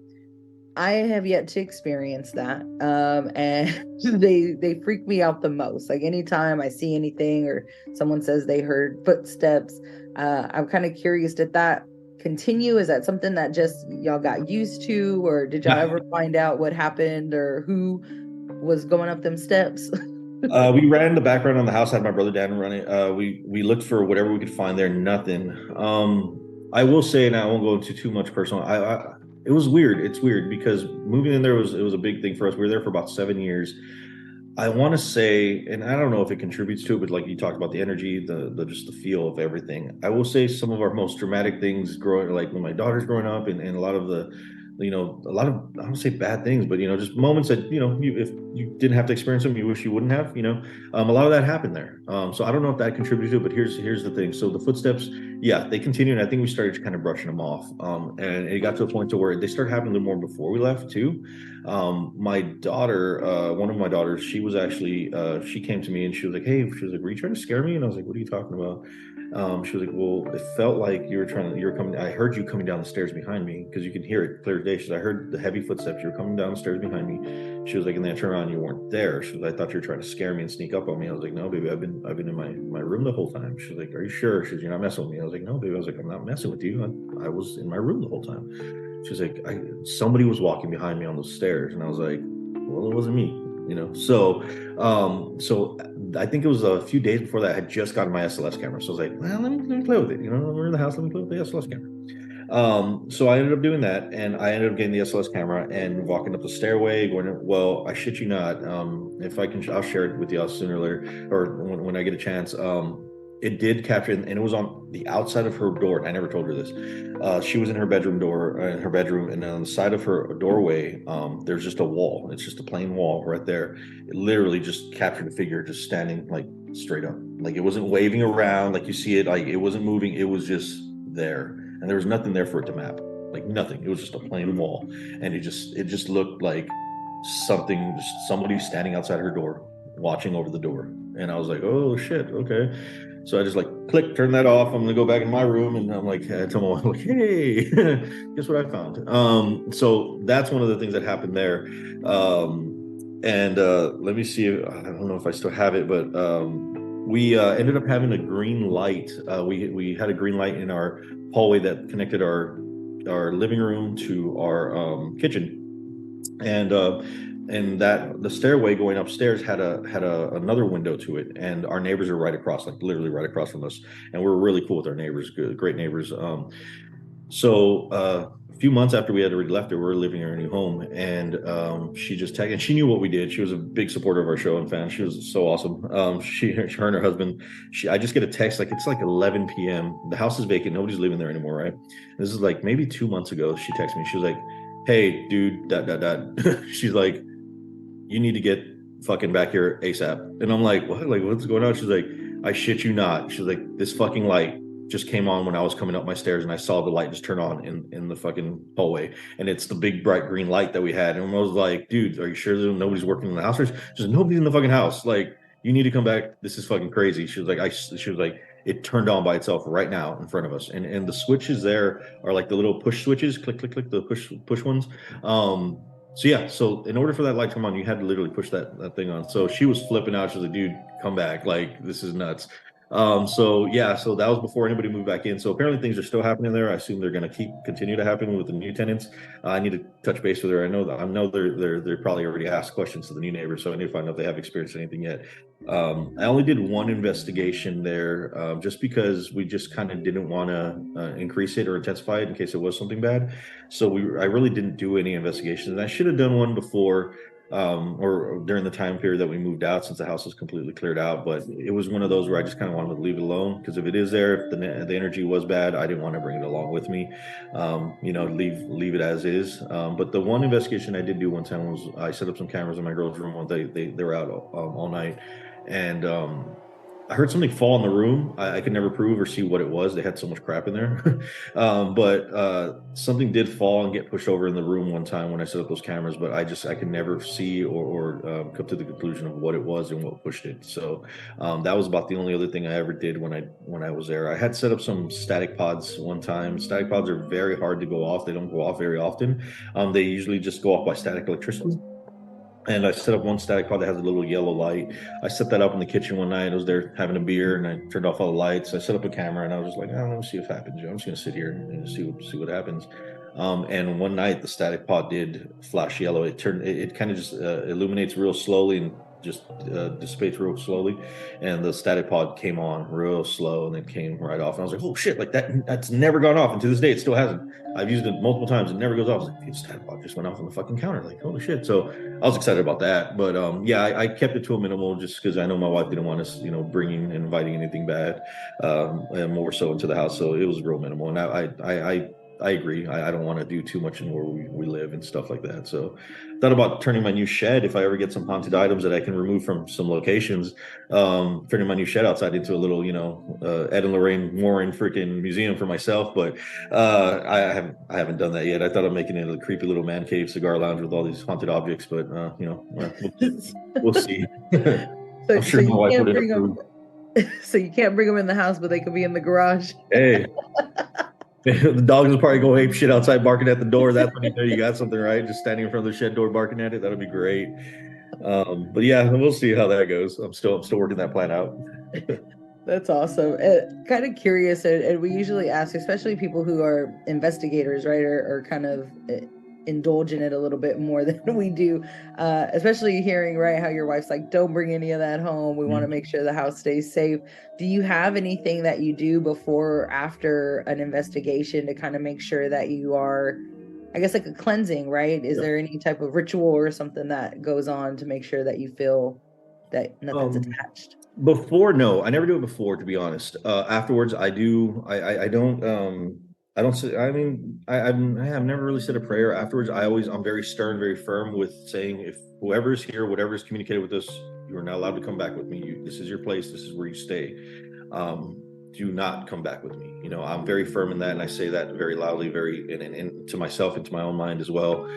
E: I have yet to experience that. And they freak me out the most. Like anytime I see anything or someone says they heard footsteps, I'm kind of curious, did that continue? Is that something that just y'all got used to, or did y'all ever find out what happened or who was going up them steps?
F: We ran the background on the house, had my brother Dan run it. We looked for whatever we could find there, nothing. I will say, and I won't go into too much personal, it was weird. It's weird because moving in there it was a big thing for us. We were there for about 7 years. I want to say, and I don't know if it contributes to it, but like you talked about the energy, the just the feel of everything. I will say some of our most dramatic things growing, like when my daughter's growing up, and a lot of a lot of, I don't say bad things, but just moments that if you didn't have to experience them, you wish you wouldn't have. A lot of that happened there. So I don't know if that contributed to it, but here's the thing. So the footsteps, yeah, they continued. I think we started kind of brushing them off, and it got to a point to where they started happening a little more before we left too. My daughter, one of my daughters, she was actually she came to me and she was like, were you trying to scare me? And I was like, what are you talking about? She was like, well, it felt like you were coming. I heard you coming down the stairs behind me, because you can hear it clear as day. She said, I heard the heavy footsteps. You were coming down the stairs behind me. She was like, and then I turned around and you weren't there. She was like, I thought you were trying to scare me and sneak up on me. I was like, no, baby, I've been in my room the whole time. She was like, are you sure? She was, you're not messing with me. I was like, no, baby. I was like, I'm not messing with you. I was in my room the whole time. She was like, somebody was walking behind me on those stairs. And I was like, well, it wasn't me. So I think it was a few days before that I had just gotten my SLS camera. So I was like, well, let me play with it. We're in the house, let me play with the SLS camera. So I ended up doing that, and I ended up getting the SLS camera and walking up the stairway, well, I shit you not. If I can, I'll share it with y'all sooner or later, or when I get a chance. It did capture, and it was on the outside of her door. I never told her this. She was in her bedroom, and on the side of her doorway, there's just a wall. It's just a plain wall right there. It literally just captured a figure just standing like straight up. Like it wasn't waving around like you see it. Like it wasn't moving. It was just there, and there was nothing there for it to map. Like nothing. It was just a plain wall, and it just looked like somebody standing outside her door, watching over the door. And I was like, oh shit, okay. So I just like click, turn that off. I'm gonna go back in my room, and I'm like, I tell my wife, like, hey, guess what I found? So that's one of the things that happened there. And let me see. I don't know if I still have it, but we ended up having a green light. We had a green light in our hallway that connected our living room to our kitchen, and that the stairway going upstairs had another window to it, and our neighbors are right across, like literally right across from us, and we're really cool with our neighbors, great neighbors. So a few months after we had already left her, we were living in her new home, and she just texted, and she knew what we did. She was a big supporter of our show and fan. She was so awesome. Her and her husband. I just get a text like it's like 11 p.m. The house is vacant. Nobody's living there anymore, right? This is like maybe 2 months ago. She texted me. She was like, "Hey, dude, dot dot dot." She's like, "You need to get fucking back here ASAP." And I'm like, "What? Like, what's going on?" She's like, "I shit you not." She's like, "This fucking light just came on when I was coming up my stairs, and I saw the light just turn on in the fucking hallway, and it's the big bright green light that we had." And I was like, "Dude, are you sure nobody's working in the house?" She's like, "Nobody's in the fucking house. Like, you need to come back. This is fucking crazy." She was like, she was like, "It turned on by itself right now in front of us, and the switches there are like the little push switches, click click click, the push ones." So yeah, so in order for that light to come on, you had to literally push that thing on. So she was flipping out. She was like, "Dude, come back! Like, this is nuts." So yeah, so that was before anybody moved back in. So apparently things are still happening there. I assume they're going to continue to happen with the new tenants. I need to touch base with her. I know they're probably already asked questions to the new neighbors, so I need to find out if they have experienced anything yet. I only did one investigation there, just because we just kind of didn't want to increase it or intensify it in case it was something bad. So I really didn't do any investigations, and I should have done one before, or during the time period that we moved out, since the house was completely cleared out. But it was one of those where I just kind of wanted to leave it alone, because if it is there, if the energy was bad, I didn't want to bring it along with me. Leave it as is. But the one investigation I did do one time was I set up some cameras in my girls' room one day. They were out all night, and I heard something fall in the room. I could never prove or see what it was. They had so much crap in there. But something did fall and get pushed over in the room one time when I set up those cameras. But I could never see or come to the conclusion of what it was and what pushed it. So that was about the only other thing I ever did when I was there. I had set up some static pods one time. Static pods are very hard to go off. They don't go off very often. They usually just go off by static electricity. And I set up one static pod that has a little yellow light. I set that up in the kitchen one night. I was there having a beer, and I turned off all the lights. I set up a camera, and I was just like, "Oh, let me see what happens. I'm just gonna sit here and see what happens." And one night, the static pod did flash yellow. It kind of just illuminates real slowly and just dissipates real slowly. And the static pod came on real slow and then came right off. And I was like, "Oh shit! Like that's never gone off." And to this day, it still hasn't. I've used it multiple times. It never goes off. I was like, "The static pod just went off on the fucking counter." Like, holy shit! So I was excited about that. But yeah, I kept it to a minimal just because I know my wife didn't want us, bringing and inviting anything bad, and more so into the house. So it was real minimal. And I agree. I don't want to do too much in where we live and stuff like that. So thought about turning my new shed, if I ever get some haunted items that I can remove from some locations, turning my new shed outside into a little, Ed and Lorraine Warren freaking museum for myself. But I haven't done that yet. I thought of making it a creepy little man cave cigar lounge with all these haunted objects, but we'll see. I'm sure my wife would approve.
E: So you can't bring them in the house, but they could be in the garage.
F: Hey. The dogs will probably go ape shit outside barking at the door. That's when you know you got something, right? Just standing in front of the shed door barking at it. That'll be great. But yeah, we'll see how that goes. I'm still working that plan out.
E: That's awesome. Kind of curious, and we usually ask, especially people who are investigators, right, or kind of indulge in it a little bit more than we do, especially hearing, right, how your wife's like, "Don't bring any of that home. We want to make sure the house stays safe." Do you have anything that you do before or after an investigation to kind of make sure that you are, I guess, like a cleansing, right? Is there any type of ritual or something that goes on to make sure that you feel that nothing's attached?
F: Before, no, I never do it before, to be honest. Afterwards, I do. I don't. I don't say. I mean, I have never really said a prayer afterwards. I'm very stern, very firm with saying, if whoever's here, whatever's communicated with us, you are not allowed to come back with me. This is your place. This is where you stay. Do not come back with me. I'm very firm in that, and I say that very loudly, very and to myself and to my own mind as well.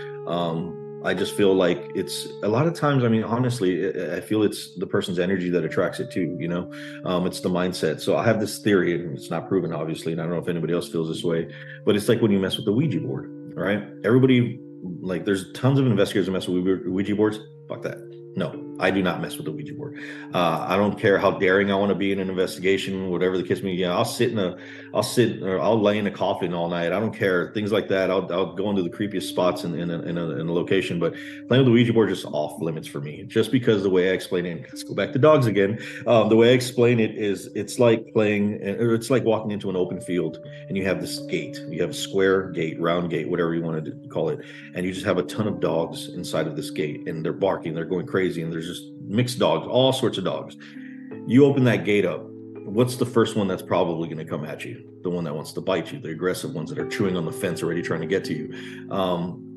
F: I just feel like it's a lot of times, I mean, honestly, I feel it's the person's energy that attracts it too, it's the mindset. So I have this theory, and it's not proven, obviously, and I don't know if anybody else feels this way, but it's like when you mess with the Ouija board, right? Everybody, like, there's tons of investigators who mess with Ouija boards. Fuck that. No, I do not mess with the Ouija board. I don't care how daring I want to be in an investigation, whatever the case may be. Yeah, I'll lay in a coffin all night. I don't care, things like that. I'll go into the creepiest spots in a location. But playing with the Ouija board just off limits for me, just because the way I explain it. Let's go back to dogs again. The way I explain it is, it's like it's like walking into an open field, and you have this gate. You have a square gate, round gate, whatever you want to call it, and you just have a ton of dogs inside of this gate, and they're barking, they're going crazy, and there's just mixed dogs, all sorts of dogs. You open that gate up, what's the first one that's probably going to come at you? The one that wants to bite you, the aggressive ones that are chewing on the fence already trying to get to you.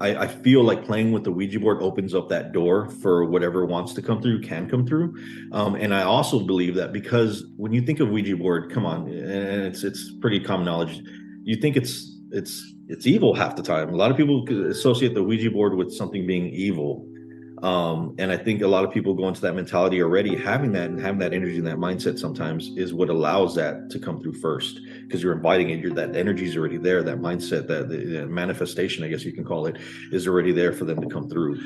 F: I feel like playing with the Ouija board opens up that door for whatever wants to come through can come through. And I also believe that, because when you think of Ouija board, come on, and it's pretty common knowledge, you think it's evil half the time. A lot of people associate the Ouija board with something being evil. And I think a lot of people go into that mentality already, having that energy and that mindset sometimes is what allows that to come through first, because you're inviting it. That energy is already there. That mindset, that the manifestation, I guess you can call it, is already there for them to come through.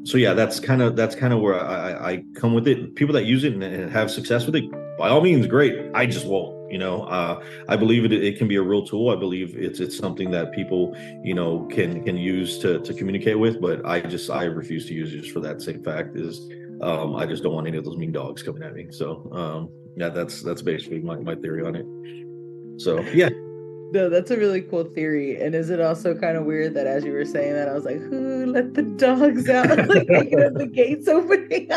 F: So yeah, that's kind of where I come with it. People that use it and have success with it, by all means, great. I just won't. I believe it can be a real tool. I believe it's something that people, can use to communicate with. But I refuse to use it, just for that same fact is, I just don't want any of those mean dogs coming at me. So yeah, that's basically my theory on it. So yeah.
E: No, that's a really cool theory. And is it also kind of weird that as you were saying that, I was like, who let the dogs out? Like, the gates opening.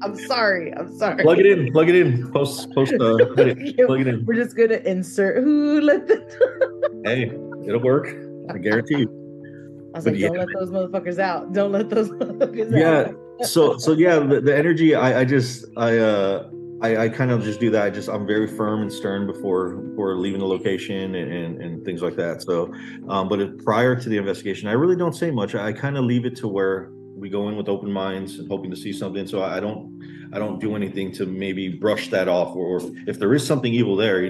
E: I'm sorry.
F: Plug it in. Post plug it in.
E: We're just gonna insert who let the
F: Hey, it'll work. I guarantee you.
E: I was like, don't let those motherfuckers out. Don't let those motherfuckers out.
F: Yeah. So yeah, the energy, I kind of just do that. I'm very firm and stern before leaving the location and things like that. So, but prior to the investigation, I really don't say much. I kind of leave it to where we go in with open minds and hoping to see something. So I don't do anything to maybe brush that off, or if there is something evil there,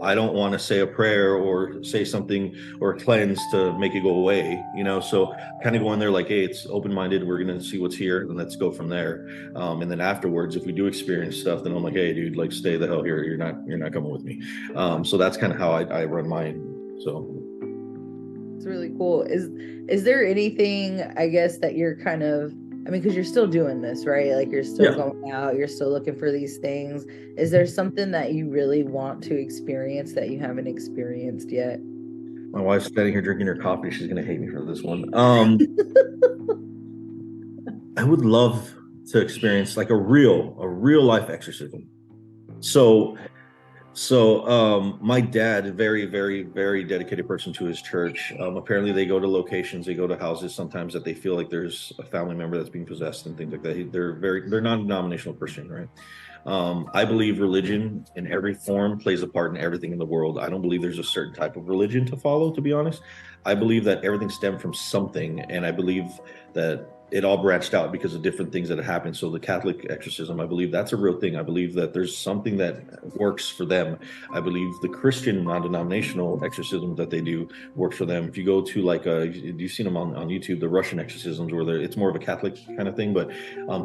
F: I don't want to say a prayer or say something or cleanse to make it go away, so kind of go in there like, hey, it's open-minded, we're going to see what's here, and let's go from there. And then afterwards, if we do experience stuff, then I'm like, hey dude, like, stay the hell here, you're not coming with me. So that's kind of how I run mine. So
E: it's really cool. Is there anything, I guess, that you're kind of, because you're still doing this, right? Like, you're still going out, you're still looking for these things. Is there something that you really want to experience that you haven't experienced yet?
F: My wife's standing here drinking her coffee. She's going to hate me for this one. I would love to experience like a real life exorcism. So my dad, a very, very, very dedicated person to his church. Apparently they go to locations, they go to houses sometimes that they feel like there's a family member that's being possessed and things like that. They're non-denominational Christian, right? I believe religion in every form plays a part in everything in the world. I don't believe there's a certain type of religion to follow, to be honest. I believe that everything stemmed from something, and I believe that it all branched out because of different things that have happened. So the Catholic exorcism, I believe that's a real thing. I believe that there's something that works for them. I believe the Christian non-denominational exorcism that they do works for them. If you go to you've seen them on YouTube, the Russian exorcisms, where it's more of a Catholic kind of thing, but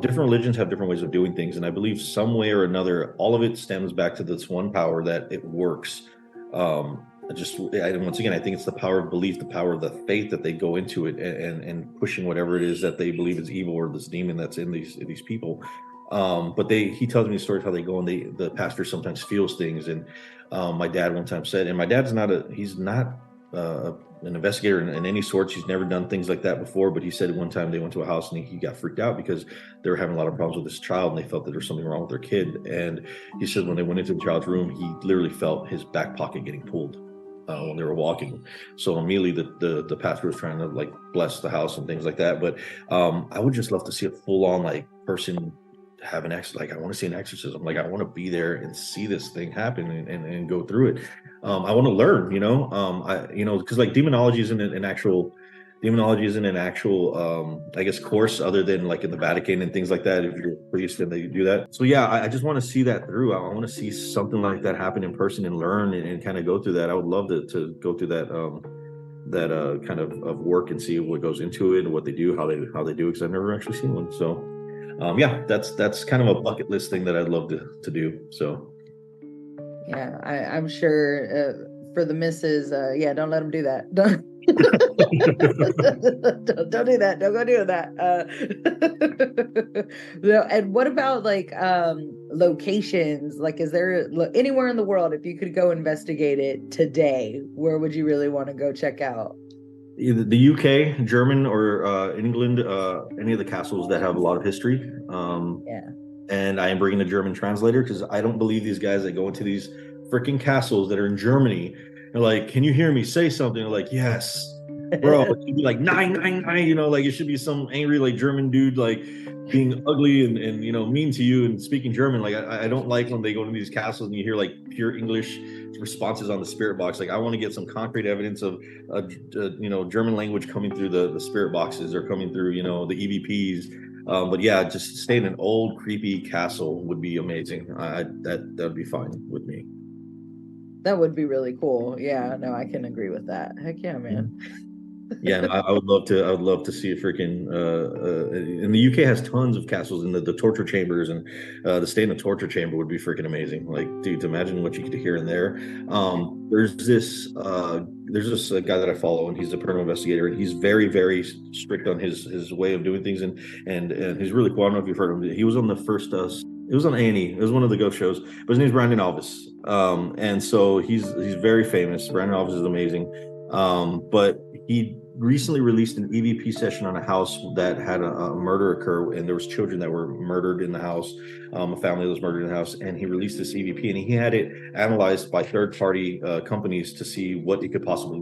F: different religions have different ways of doing things. And I believe some way or another, all of it stems back to this one power that it works. Once again, I think it's the power of belief, the power of the faith that they go into it and pushing whatever it is that they believe is evil or this demon that's in these people. But he tells me stories how they go, and the pastor sometimes feels things. And my dad one time said, and my dad's he's not an investigator in any sorts. He's never done things like that before. But he said one time they went to a house and he got freaked out because they were having a lot of problems with this child, and they felt that there was something wrong with their kid. And he said when they went into the child's room, he literally felt his back pocket getting pulled when they were walking. So immediately the pastor was trying to like bless the house and things like that. But I would just love to see a full-on person have an I want to see an exorcism. Like, I want to be there and see this thing happen and go through it. I want to learn, because like demonology isn't an actual I guess course, other than like in the Vatican and things like that. If you're a priest and they do that. So yeah, I just want to see that through. I want to see something like that happen in person and learn and kind of go through that. I would love to go through kind of work and see what goes into it and what they do, how they do, because I've never actually seen one. So yeah, that's kind of a bucket list thing that I'd love to do. So
E: Yeah, I'm sure for the misses, yeah, don't let them do that. Don't don't do that. Don't go do that. No, and what about like locations? Like, is there anywhere in the world, if you could go investigate it today, where would you really want to go check out?
F: either the UK, German, or England, any of the castles that have a lot of history.
E: Yeah.
F: And I am bringing a German translator because I don't believe these guys that go into these freaking castles that are in Germany. They're like, "Can you hear me? Say something." They're like, "Yes, bro." It should be like 999, like it should be some angry like German dude like being ugly and mean to you and speaking German. Like I don't like when they go into these castles and you hear like pure English responses on the spirit box. Like I want to get some concrete evidence of German language coming through the spirit boxes or coming through the EVPs. But yeah, just stay in an old creepy castle would be amazing. That'd be fine with me.
E: That would be really cool. Yeah, no, I can agree with that. Heck yeah, man.
F: Yeah, and I would love to. I would love to see a freaking. And the UK has tons of castles and the torture chambers, and the stay in the torture chamber would be freaking amazing. Like, dude, to imagine what you could hear in there. There's this guy that I follow, and he's a paranormal investigator, and he's very, very strict on his way of doing things, and he's really cool. I don't know if you've heard of him. He was on the first. It was on A&E. It was one of the ghost shows, but his name's Brandon Alvis. And so he's very famous. Brandon Alvis is amazing. But he recently released an EVP session on a house that had a murder occur, and there was children that were murdered in the house, a family that was murdered in the house, and he released this EVP, and he had it analyzed by third-party companies to see what it could possibly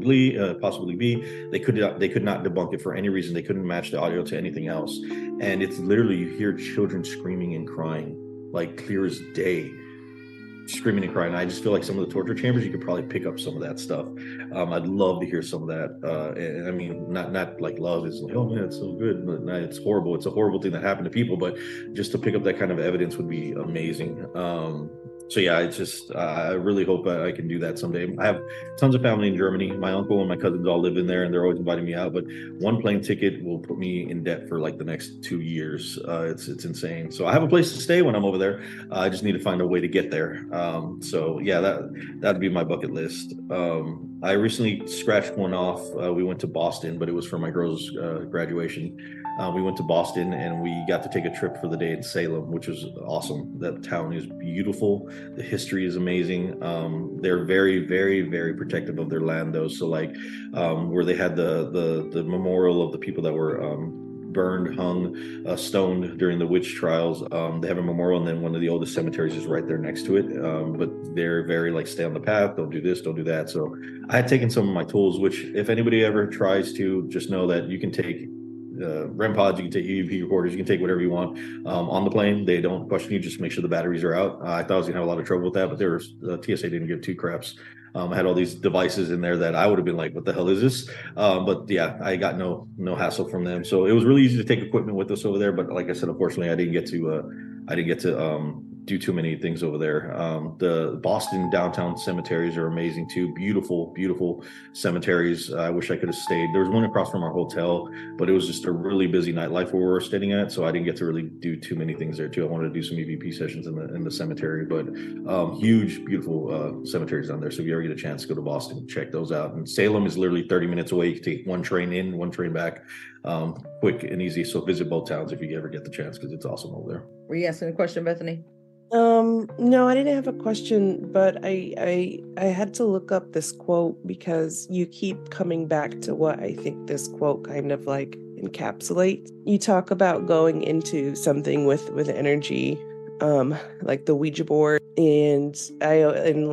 F: be. They could not debunk it for any reason. They couldn't match the audio to anything else, and it's literally you hear children screaming and crying like clear as day. Screaming and crying. I just feel like some of the torture chambers, you could probably pick up some of that stuff. I'd love to hear some of that. And I mean, not like love is like, oh man, it's so good, but no, it's horrible. It's a horrible thing that happened to people, but just to pick up that kind of evidence would be amazing. So yeah, I really hope I can do that someday. I have tons of family in Germany. My uncle and my cousins all live in there, and they're always inviting me out. But one plane ticket will put me in debt for like the next 2 years. It's insane. So I have a place to stay when I'm over there. I just need to find a way to get there. So yeah, that'd be my bucket list. I recently scratched one off. We went to Boston, but it was for my girl's graduation. We went to Boston and we got to take a trip for the day in Salem, which was awesome. That town is beautiful. The history is amazing. They're very, very, very protective of their land, though. So like where they had the memorial of the people that were burned, hung, stoned during the witch trials. They have a memorial, and then one of the oldest cemeteries is right there next to it. But they're very like, stay on the path, don't do this, don't do that. So I had taken some of my tools, which if anybody ever tries to, just know that you can take REM pods, you can take EVP recorders, you can take whatever you want on the plane. They don't question you, just make sure the batteries are out. I thought I was gonna have a lot of trouble with that, but TSA didn't give two craps. I had all these devices in there that I would have been like, what the hell is this? But yeah, I got no hassle from them. So it was really easy to take equipment with us over there. But like I said, unfortunately, I didn't get to do too many things over there. The Boston downtown cemeteries are amazing too. Beautiful, beautiful cemeteries. I wish I could have stayed. There was one across from our hotel, but it was just a really busy nightlife where we were staying at. So I didn't get to really do too many things there too. I wanted to do some EVP sessions in the cemetery, but huge, beautiful cemeteries down there. So if you ever get a chance to go to Boston, check those out. And Salem is literally 30 minutes away. You can take one train in, one train back, quick and easy. So visit both towns if you ever get the chance, because it's awesome over there.
E: Were you asking a question, Bethany?
G: No, I didn't have a question, but I had to look up this quote because you keep coming back to what I think this quote kind of like encapsulates. You talk about going into something with energy, like the Ouija board, and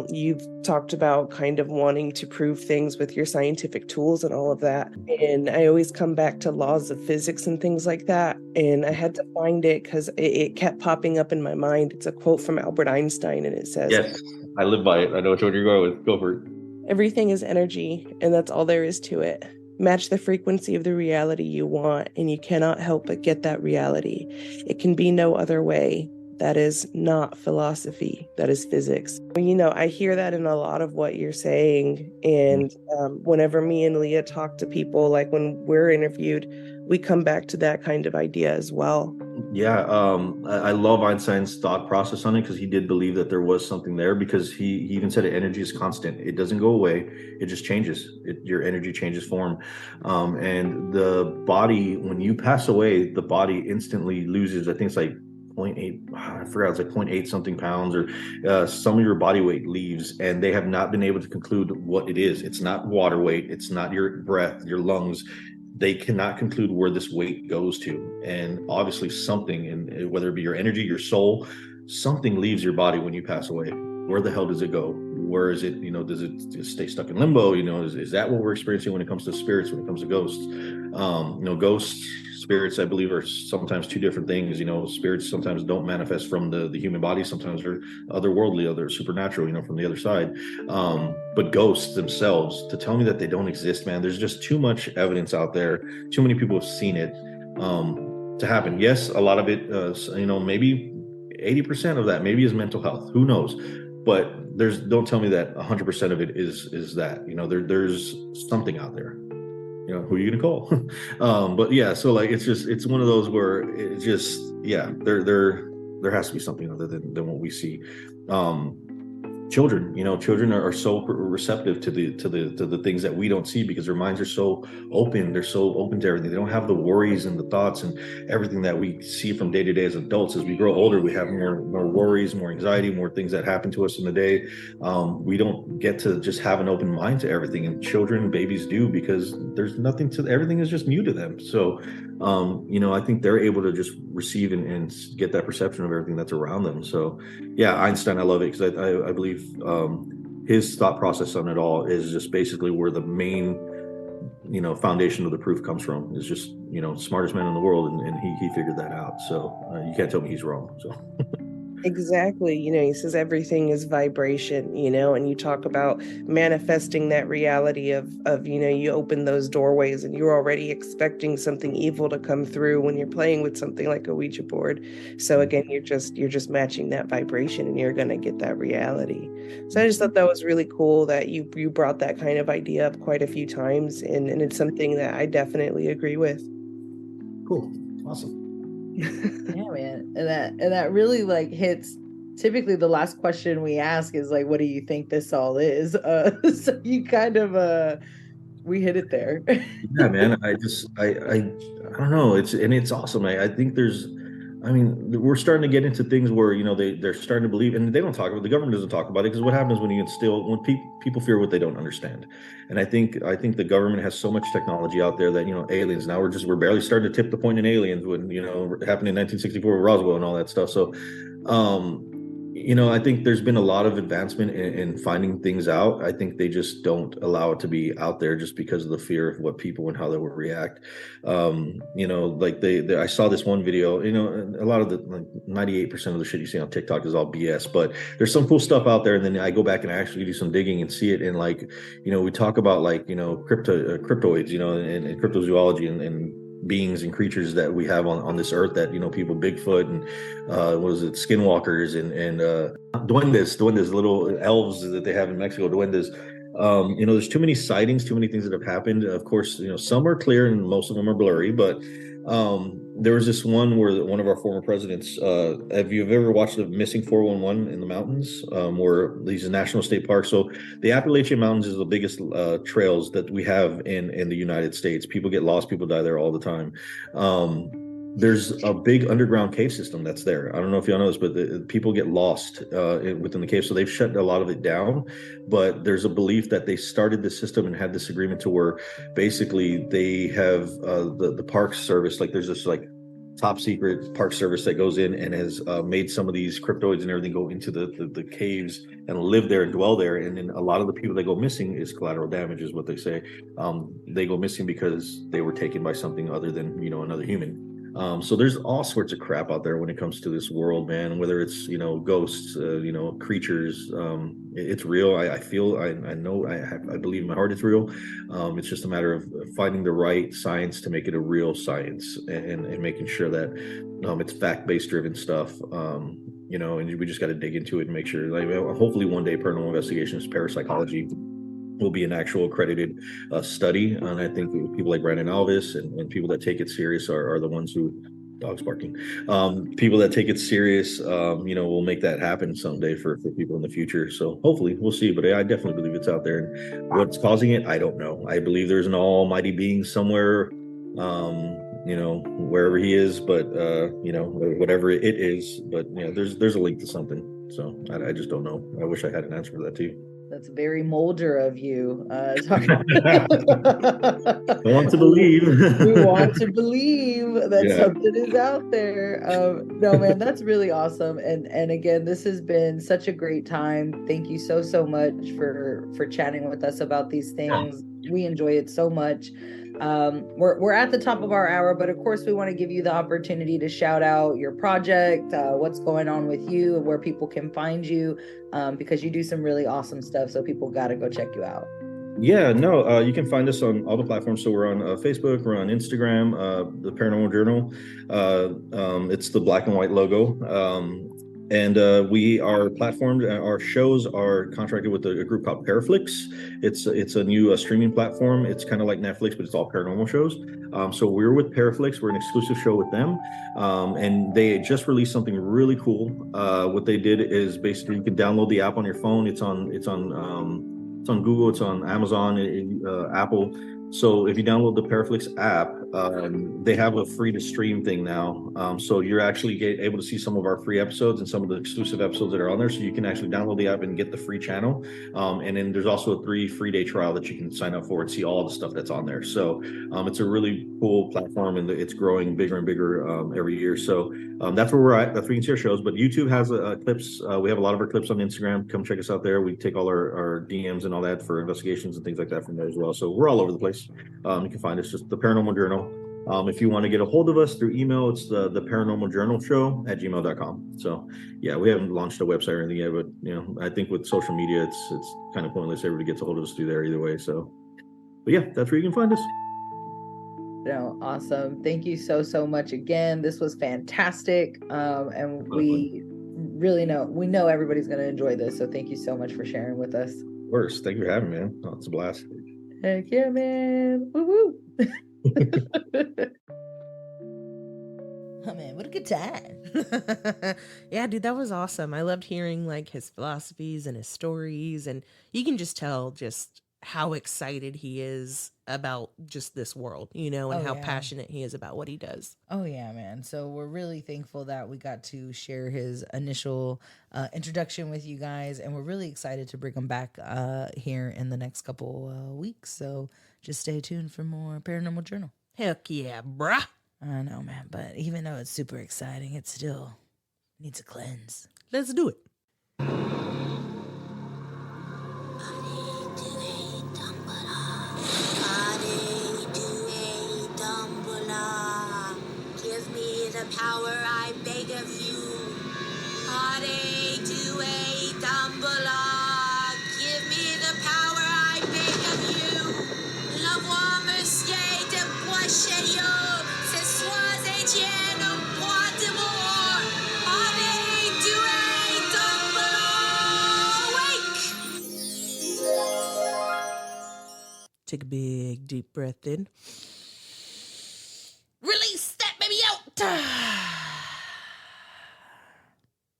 G: you've talked about kind of wanting to prove things with your scientific tools and all of that. And I always come back to laws of physics and things like that. And I had to find it because it kept popping up in my mind. It's a quote from Albert Einstein, and it says,
F: Yes, I live by it. I know which one you're going with. Go for it.
G: "Everything is energy, and that's all there is to it. Match the frequency of the reality you want, and you cannot help but get that reality. It can be no other way. That is not philosophy. That is physics. You know, I hear that in a lot of what you're saying. And whenever me and Leah talk to people, like when we're interviewed, we come back to that kind of idea as well.
F: Yeah, I love Einstein's thought process on it, because he did believe that there was something there, because he even said energy is constant. It doesn't go away. It just changes. Your energy changes form. And the body, when you pass away, the body instantly loses, I think it's like 0.8, I forgot, it's like 0.8 something pounds, or some of your body weight leaves, and they have not been able to conclude what it is. It's not water weight. It's not your breath, your lungs. They cannot conclude where this weight goes to. And obviously something, and whether it be your energy, your soul, something leaves your body when you pass away. Where the hell does it go? Where is it? Does it just stay stuck in limbo? Is that what we're experiencing when it comes to spirits, when it comes to ghosts? Ghosts, spirits, I believe, are sometimes two different things. Spirits sometimes don't manifest from the human body. Sometimes they're otherworldly, other supernatural, from the other side. But ghosts themselves, to tell me that they don't exist, man, there's just too much evidence out there. Too many people have seen it to happen. Yes, a lot of it, maybe 80% of that maybe is mental health. Who knows? But don't tell me that 100% of it is that. There's something out there. Who are you gonna call? But yeah, so like it's one of those where it just, yeah, there has to be something other than what we see. Children are so receptive to the things that we don't see, because their minds are so open. They're so open to everything. They don't have the worries and the thoughts and everything that we see from day to day as adults. As we grow older, we have more worries, more anxiety, more things that happen to us in the day. We don't get to just have an open mind to everything, and children, babies do, because there's nothing to, everything is just new to them. So I think they're able to just receive and get that perception of everything that's around them. So yeah, Einstein, I love it, because I believe his thought process on it all is just basically where the main foundation of the proof comes from. Is just smartest man in the world, and he figured that out. So you can't tell me he's wrong. So
G: Exactly. He says everything is vibration, and you talk about manifesting that reality of, you open those doorways and you're already expecting something evil to come through when you're playing with something like a Ouija board. So again, you're just matching that vibration and you're going to get that reality. So I just thought that was really cool that you brought that kind of idea up quite a few times, and it's something that I definitely agree with.
F: Cool. Awesome.
E: Yeah, man. And that really like hits. Typically the last question we ask is like, what do you think this all is? So you kind of we hit it there.
F: Yeah, man. I don't know. It's awesome. I think we're starting to get into things where they're starting to believe, and they don't talk about, the government doesn't talk about it, because what happens when people fear what they don't understand. And I think the government has so much technology out there that aliens, now we're barely starting to tip the point in aliens, when happened in 1964 with Roswell and all that stuff. So I think there's been a lot of advancement in finding things out. I think they just don't allow it to be out there, just because of the fear of what people and how they will react. Like I saw this one video, a lot of the, like 98% of the shit you see on TikTok is all BS, but there's some cool stuff out there. And then I go back and I actually do some digging and see it. And like, we talk about like, cryptoids, and cryptozoology and beings and creatures that we have on this earth, that people, Bigfoot and what is it, skinwalkers and duendes, little elves that they have in Mexico, duendes. There's too many sightings, too many things that have happened. Of course, some are clear and most of them are blurry, but there was this one where one of our former presidents, have you ever watched the Missing 411 in the mountains, where these national state parks? So the Appalachian Mountains is the biggest trails that we have in the United States. People get lost, people die there all the time. There's a big underground cave system that's there. I don't know if y'all know this, but people get lost within the cave. So they've shut a lot of it down. But there's a belief that they started the system and had this agreement to where basically they have the Park Service, like there's this like top secret Park Service that goes in and has made some of these cryptoids and everything go into the caves and live there and dwell there. And then a lot of the people that go missing is collateral damage, is what they say. They go missing because they were taken by something other than another human. So there's all sorts of crap out there when it comes to this world, man, whether it's, ghosts, creatures, it's real. I feel, I know, I believe in my heart it's real. It's just a matter of finding the right science to make it a real science, and making sure that it's fact-based driven stuff. and we just got to dig into it and make sure. Like, hopefully one day paranormal investigations, parapsychology will be an actual accredited study. And I think people like Brandon Alvis and people that take it serious are the ones who, dogs barking, people that take it serious, will make that happen someday for people in the future. So hopefully we'll see, but I definitely believe it's out there. And what's causing it, I don't know. I believe there's an almighty being somewhere, wherever he is, but whatever it is, but there's a link to something. So I just don't know. I wish I had an answer for that too.
E: That's very Mulder of you.
F: I want to believe.
E: We want to believe that
F: Yeah.
E: something is out there. No, man, that's really awesome. And again, this has been such a great time. Thank you so much for chatting with us about these things. We enjoy it so much. We're at the top of our hour, but of course we want to give you the opportunity to shout out your project, what's going on with you, and where people can find you, because you do some really awesome stuff. So people got to go check you out.
F: Yeah, no, you can find us on all the platforms. So we're on Facebook, we're on Instagram, the Paranormal Journal. It's the black and white logo. And we are platformed. Our shows are contracted with a group called Paraflix. It's a new streaming platform. It's kind of like Netflix, but it's all paranormal shows. So we're with Paraflix. We're an exclusive show with them, and they just released something really cool. What they did is basically you can download the app on your phone. It's on Google. It's on Amazon, Apple. So if you download the Paraflix app, they have a free to stream thing now. So you're actually able to see some of our free episodes and some of the exclusive episodes that are on there. So you can actually download the app and get the free channel. And then there's also a 3 free day trial that you can sign up for and see all the stuff that's on there. So it's a really cool platform, and it's growing bigger and bigger every year. So that's where we're at. That's where you can see our shows. But YouTube has clips. We have a lot of our clips on Instagram. Come check us out there. We take all our DMs and all that for investigations and things like that from there as well. So we're all over the place. You can find us just the Paranormal Journal. If you want to get a hold of us through email, it's the Paranormal Journal Show @gmail.com. So yeah, we haven't launched a website or anything yet, but I think with social media, it's kind of pointless. Everybody gets a hold of us through there either way. So, but yeah, that's where you can find us.
E: No, awesome. Thank you so much again. This was fantastic. And we know everybody's going to enjoy this. So thank you so much for sharing with us.
F: Of course. Thank you for having me, man. Oh, it's a blast.
E: Heck yeah, man. Woo woo.
C: Oh man, what a good time. Yeah, dude, that was awesome. I loved hearing like his philosophies and his stories, and you can just tell just how excited he is about just this world, and how passionate he is about what he does.
D: Oh yeah, man. So we're really thankful that we got to share his initial introduction with you guys, and we're really excited to bring him back here in the next couple weeks. So just stay tuned for more Paranormal Journal.
C: Heck yeah, bruh.
D: I know, man, but even though it's super exciting, it still needs a cleanse.
C: Let's do it.
H: Give me the power, I beg of you. Hare Due Dumbledore. Give me the power, I beg of you. L'envoi monsieur de Boischelio. Ce soir Etienne Bois de Moore. Hare Due Dumbledore. Wake.
C: Take a big deep breath in. Release that baby out.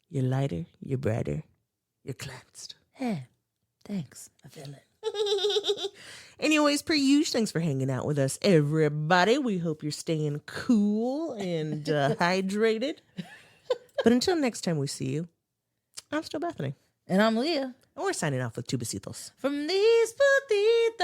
C: You're lighter, you're brighter, you're cleansed.
D: Hey, thanks. I feel it.
C: Anyways, per usual, thanks for hanging out with us, everybody. We hope you're staying cool and hydrated. But until next time we see you, I'm still Bethany.
D: And I'm Leah.
C: And we're signing off with two besitos.
D: From these putitos.